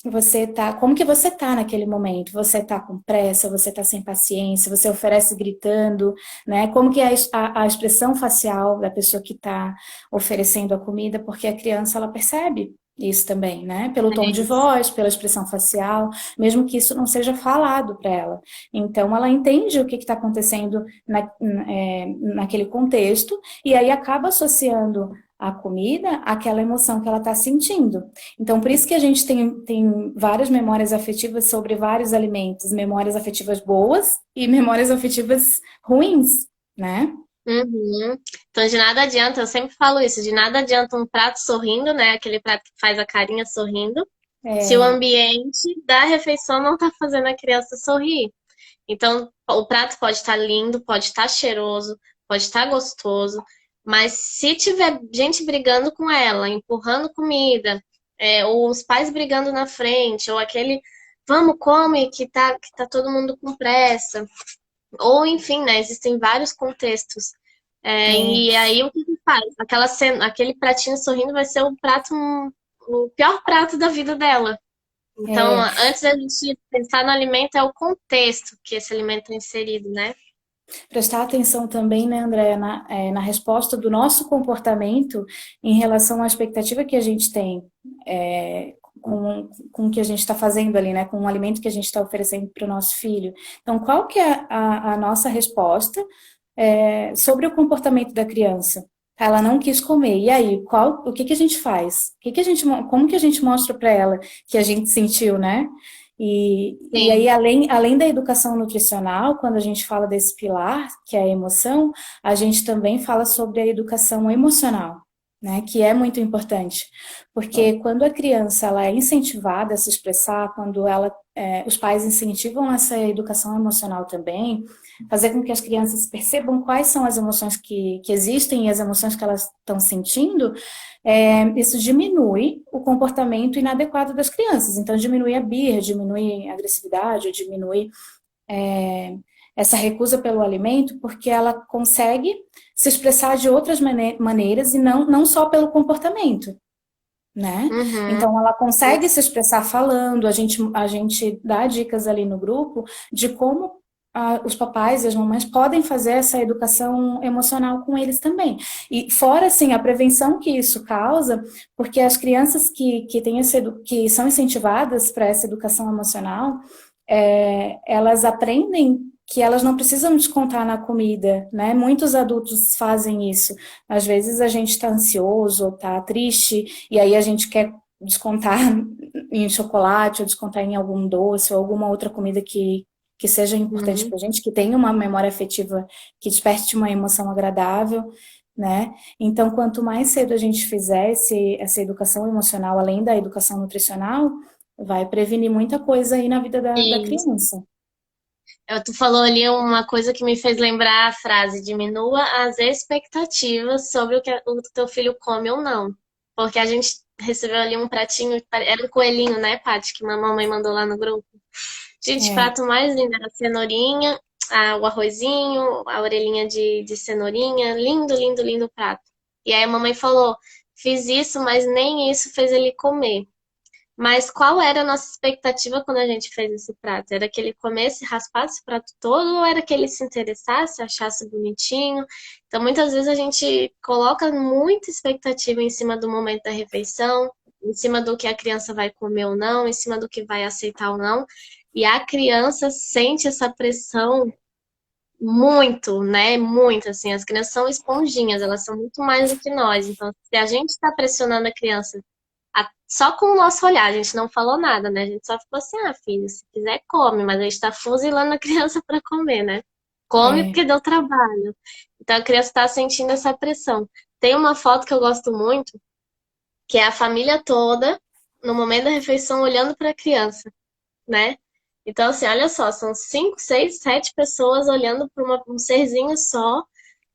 Você tá, como que você tá naquele momento? Você tá com pressa, você tá sem paciência, você oferece gritando, né? Como que é a expressão facial da pessoa que está oferecendo a comida, porque a criança ela percebe isso também, né? Pelo tom de Isso. voz, pela expressão facial, mesmo que isso não seja falado para ela. Então ela entende o que está acontecendo naquele contexto e aí acaba associando a comida àquela emoção que ela está sentindo. Então, por isso que a gente tem várias memórias afetivas sobre vários alimentos, memórias afetivas boas e memórias afetivas ruins, né? Uhum. Então, de nada adianta, eu sempre falo isso, de nada adianta um prato sorrindo, né? Aquele prato que faz a carinha sorrindo, se o É, ambiente da refeição não tá fazendo a criança sorrir. Então, o prato pode estar lindo, pode estar cheiroso, pode estar gostoso, mas se tiver gente brigando com ela, empurrando comida, ou os pais brigando na frente, ou aquele vamos, come, que tá todo mundo com pressa. Ou, enfim, né? Existem vários contextos. é, E aí, o que que faz? Aquela cena, aquele pratinho sorrindo vai ser o pior prato da vida dela. Então, é. antes da gente pensar no alimento, é o contexto que esse alimento é inserido, né? Prestar atenção também, né, Andréa, na resposta do nosso comportamento em relação à expectativa que a gente tem com o que a gente está fazendo ali, né, com o alimento que a gente está oferecendo para o nosso filho. Então, qual que é a nossa resposta sobre o comportamento da criança? Ela não quis comer. E aí, o que que a gente faz? Como que a gente mostra para ela que a gente sentiu, né? E aí, Sim. além da educação nutricional, quando a gente fala desse pilar, que é a emoção, a gente também fala sobre a educação emocional, né? Que é muito importante. Porque quando a criança ela é incentivada a se expressar, quando os pais incentivam essa educação emocional também, fazer com que as crianças percebam quais são as emoções que existem e as emoções que elas estão sentindo, isso diminui o comportamento inadequado das crianças. Então, diminui a birra, diminui a agressividade, diminui essa recusa pelo alimento, porque ela consegue se expressar de outras maneiras e não só pelo comportamento. Né? Uhum. Então ela consegue se expressar falando, a gente dá dicas ali no grupo de como os papais e as mamães podem fazer essa educação emocional com eles também. E fora, assim, a prevenção que isso causa, porque as crianças que são incentivadas para essa educação emocional, elas aprendem que elas não precisam descontar na comida, né? Muitos adultos fazem isso. Às vezes a gente está ansioso ou está triste, e aí a gente quer descontar em chocolate, ou descontar em algum doce, ou alguma outra comida que seja importante Uhum. para a gente, que tenha uma memória afetiva que desperte uma emoção agradável, né? Então, quanto mais cedo a gente fizer essa educação emocional, além da educação nutricional, vai prevenir muita coisa aí na vida da E criança. tu falou ali uma coisa que me fez lembrar a frase: diminua as expectativas sobre o teu filho come ou não. Porque a gente recebeu ali um pratinho, era um coelhinho, né, Paty, que a mamãe mandou lá no grupo. Gente, É, prato mais lindo, era a cenourinha, o arrozinho, a orelhinha de cenourinha, lindo, lindo, lindo prato. E aí a mamãe falou, fiz isso, mas nem isso fez ele comer. Mas qual era a nossa expectativa quando a gente fez esse prato? Era que ele comesse, raspasse o prato todo ou era que ele se interessasse, achasse bonitinho? Então, muitas vezes a gente coloca muita expectativa em cima do momento da refeição, em cima do que a criança vai comer ou não, em cima do que vai aceitar ou não. E a criança sente essa pressão muito, né? Muito, assim. As crianças são esponjinhas, elas são muito mais do que nós. Então, se a gente está pressionando a criança só com o nosso olhar, a gente não falou nada, né? A gente só ficou assim, filho, se quiser come, mas a gente tá fuzilando a criança para comer, né? Come é, porque deu trabalho. Então a criança tá sentindo essa pressão. Tem uma foto que eu gosto muito, que é a família toda, no momento da refeição, olhando para a criança. né? Então, assim, olha só, são 5, 6, 7 pessoas olhando para um serzinho só,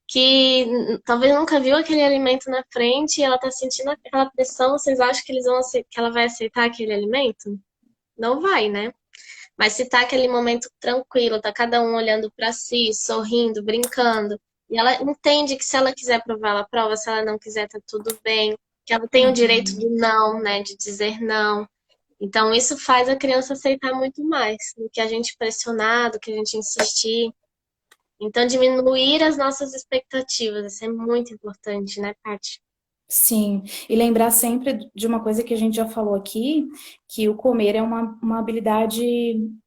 que talvez nunca viu aquele alimento na frente e ela tá sentindo aquela pressão. Vocês acham que que ela vai aceitar aquele alimento? Não vai, né? Mas se tá aquele momento tranquilo, tá cada um olhando para si, sorrindo, brincando, e ela entende que se ela quiser provar, ela prova, se ela não quiser, tá tudo bem, que ela tem o direito Uhum. de não, né, de dizer não. Então isso faz a criança aceitar muito mais do que a gente pressionar, do que a gente insistir. Então diminuir as nossas expectativas, isso é muito importante, né, Paty? Sim, e lembrar sempre de uma coisa que a gente já falou aqui, que o comer é uma habilidade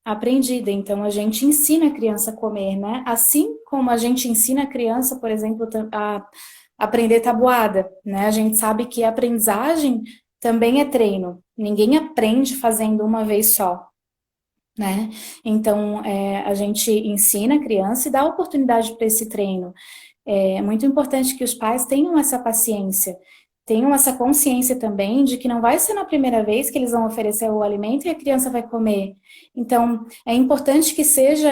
aprendida, então a gente ensina a criança a comer, né? Assim como a gente ensina a criança, por exemplo, a aprender tabuada, né? A gente sabe que a aprendizagem também é treino, ninguém aprende fazendo uma vez só, né? Então, a gente ensina a criança e dá oportunidade para esse treino. É muito importante que os pais tenham essa paciência, tenham essa consciência também de que não vai ser na primeira vez que eles vão oferecer o alimento e a criança vai comer. Então, é importante que seja,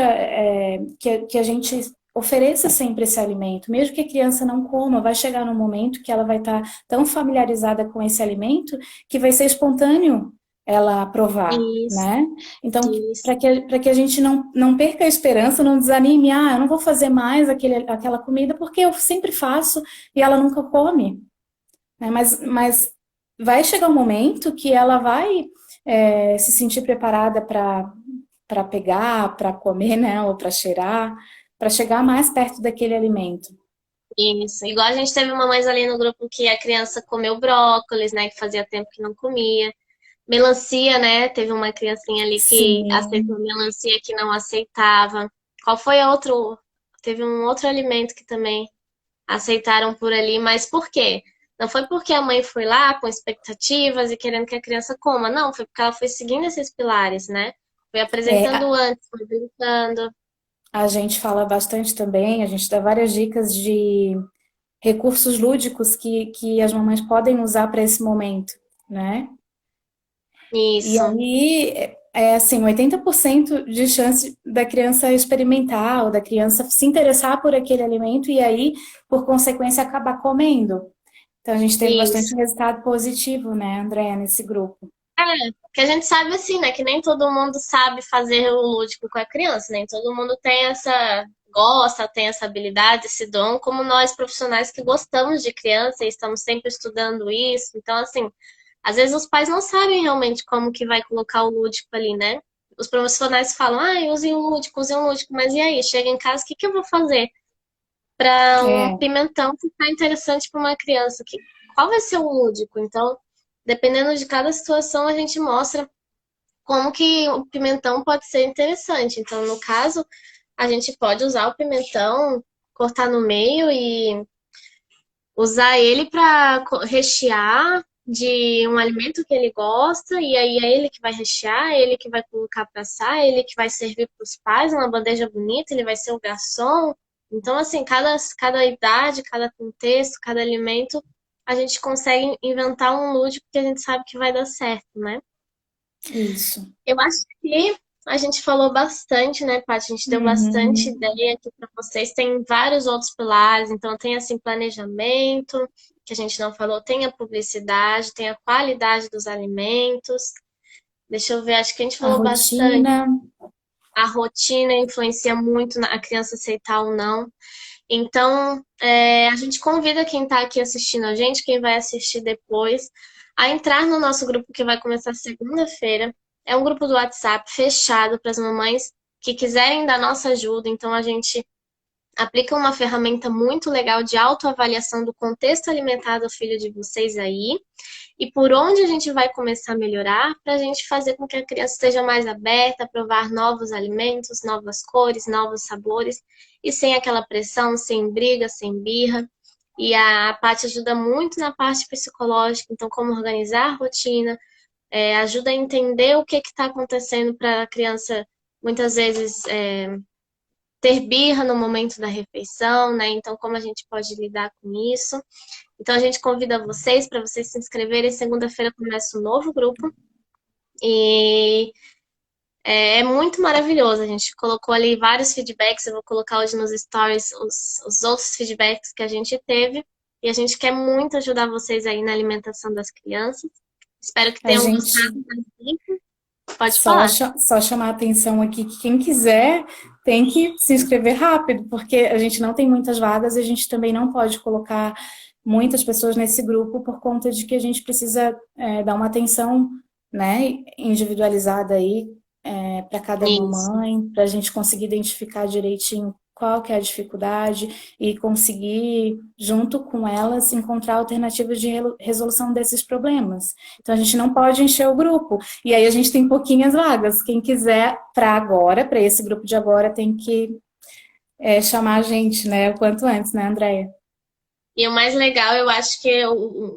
que a gente ofereça sempre esse alimento, mesmo que a criança não coma, vai chegar no momento que ela vai estar tão familiarizada com esse alimento que vai ser espontâneo ela provar, Isso, né? Então, isso. para que a gente não perca a esperança, não desanime, eu não vou fazer mais aquela comida porque eu sempre faço e ela nunca come, né? Mas vai chegar um momento que ela vai se sentir preparada para pegar, para comer, né? Ou para cheirar, para chegar mais perto daquele alimento. Isso. Igual a gente teve uma mãe ali no grupo que a criança comeu brócolis, né, que fazia tempo que não comia. Melancia, né? Teve uma criancinha ali que aceitou Sim, melancia que não aceitava. Qual foi outro? Teve um outro alimento que também aceitaram por ali, mas por quê? Não foi porque a mãe foi lá com expectativas e querendo que a criança coma, não, foi porque ela foi seguindo esses pilares, né? Foi é, apresentando antes, foi brincando. a gente fala bastante também, a gente dá várias dicas de recursos lúdicos que as mamães podem usar para esse momento, né? E Isso. aí, assim, 80% de chance da criança experimentar ou da criança se interessar por aquele alimento e aí, por consequência, acabar comendo. Então, a gente teve bastante Isso. resultado positivo, né, Andréia, nesse grupo. Que a gente sabe assim, né? Que nem todo mundo sabe fazer o lúdico com a criança, nem todo mundo tem gosta, tem essa habilidade, esse dom, como nós profissionais que gostamos de criança e estamos sempre estudando isso. Então, assim, às vezes os pais não sabem realmente como que vai colocar o lúdico ali, né? Os profissionais falam, use um lúdico, mas e aí? Chega em casa, o que que eu vou fazer para um É, pimentão ficar interessante para uma criança? Qual vai ser o lúdico? Então, dependendo de cada situação, a gente mostra como que o pimentão pode ser interessante. Então, no caso, a gente pode usar o pimentão, cortar no meio e usar ele para rechear de um alimento que ele gosta, e aí é ele que vai rechear, é ele que vai colocar para assar, é ele que vai servir para os pais uma bandeja bonita, ele vai ser o garçom. Então, assim, cada idade, cada contexto, cada alimento, a gente consegue inventar um lúdico que a gente sabe que vai dar certo, né? isso. Eu acho que a gente falou bastante, né, Paty? A gente deu bastante Uhum. ideia aqui para vocês. Tem vários outros pilares, então tem assim planejamento, que a gente não falou, tem a publicidade, tem a qualidade dos alimentos. Deixa eu ver, acho que a gente A falou bastante. rotina, A rotina influencia muito na a criança aceitar ou não. Então, a gente convida quem está aqui assistindo a gente, quem vai assistir depois, a entrar no nosso grupo que vai começar segunda-feira. É um grupo do WhatsApp fechado para as mamães que quiserem dar nossa ajuda. Então, a gente aplica uma ferramenta muito legal de autoavaliação do contexto alimentar do filho de vocês aí e por onde a gente vai começar a melhorar para a gente fazer com que a criança esteja mais aberta a provar novos alimentos, novas cores, novos sabores e sem aquela pressão, sem briga, sem birra. E a Paty ajuda muito na parte psicológica, então como organizar a rotina, ajuda a entender o que está acontecendo para a criança muitas vezes ter birra no momento da refeição, né? Então como a gente pode lidar com isso. Então a gente convida vocês para vocês se inscreverem. Segunda-feira começa um novo grupo. E É muito maravilhoso. A gente colocou ali vários feedbacks. Eu vou colocar hoje nos stories os outros feedbacks que a gente teve. E a gente quer muito ajudar vocês aí na alimentação das crianças. Espero que A tenham gostado gente das dicas. Pode só, falar. só chamar a atenção aqui que quem quiser tem que se inscrever rápido, porque a gente não tem muitas vagas e a gente também não pode colocar muitas pessoas nesse grupo por conta de que a gente precisa dar uma atenção, né, individualizada aí para cada Isso. mamãe, para a gente conseguir identificar direitinho qual que é a dificuldade e conseguir, junto com elas, encontrar alternativas de resolução desses problemas. Então, a gente não pode encher o grupo. E aí, a gente tem pouquinhas vagas. Quem quiser, para agora, para esse grupo de agora, tem que chamar a gente, né? O quanto antes, né, Andréia? E o mais legal, eu acho que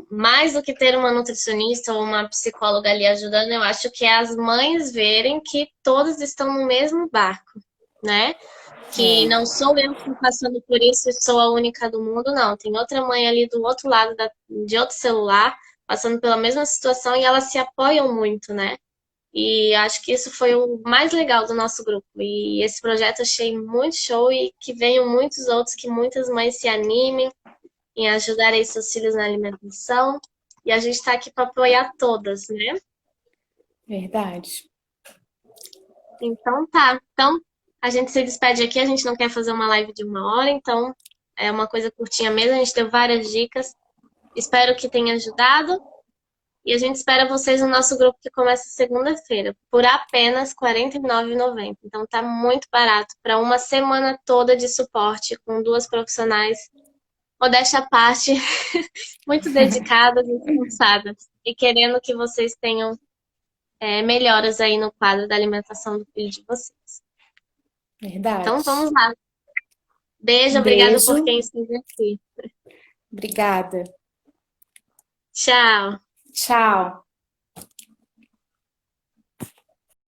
mais do que ter uma nutricionista ou uma psicóloga ali ajudando, eu acho que é as mães verem que todas estão no mesmo barco, né? Que É, não sou eu que estou passando por isso e sou a única do mundo, não. Tem outra mãe ali do outro lado de outro celular, passando pela mesma situação e elas se apoiam muito, né? E acho que isso foi o mais legal do nosso grupo. E esse projeto eu achei muito show e que venham muitos outros, que muitas mães se animem em ajudar aí seus filhos na alimentação. E a gente está aqui para apoiar todas, né? verdade. Então tá. Então a gente se despede aqui. A gente não quer fazer uma live de 1 hora, então é uma coisa curtinha mesmo. A gente deu várias dicas. Espero que tenha ajudado. E a gente espera vocês no nosso grupo que começa segunda-feira, por apenas R$ 49,90. Então tá muito barato para uma semana toda de suporte com duas profissionais, modéstia à parte, muito dedicadas e esforçadas. E querendo que vocês tenham melhoras aí no quadro da alimentação do filho de vocês. Então Verdade. vamos lá. Beijo, Um obrigada por beijo. quem esteve aqui. Obrigada. Tchau. Tchau.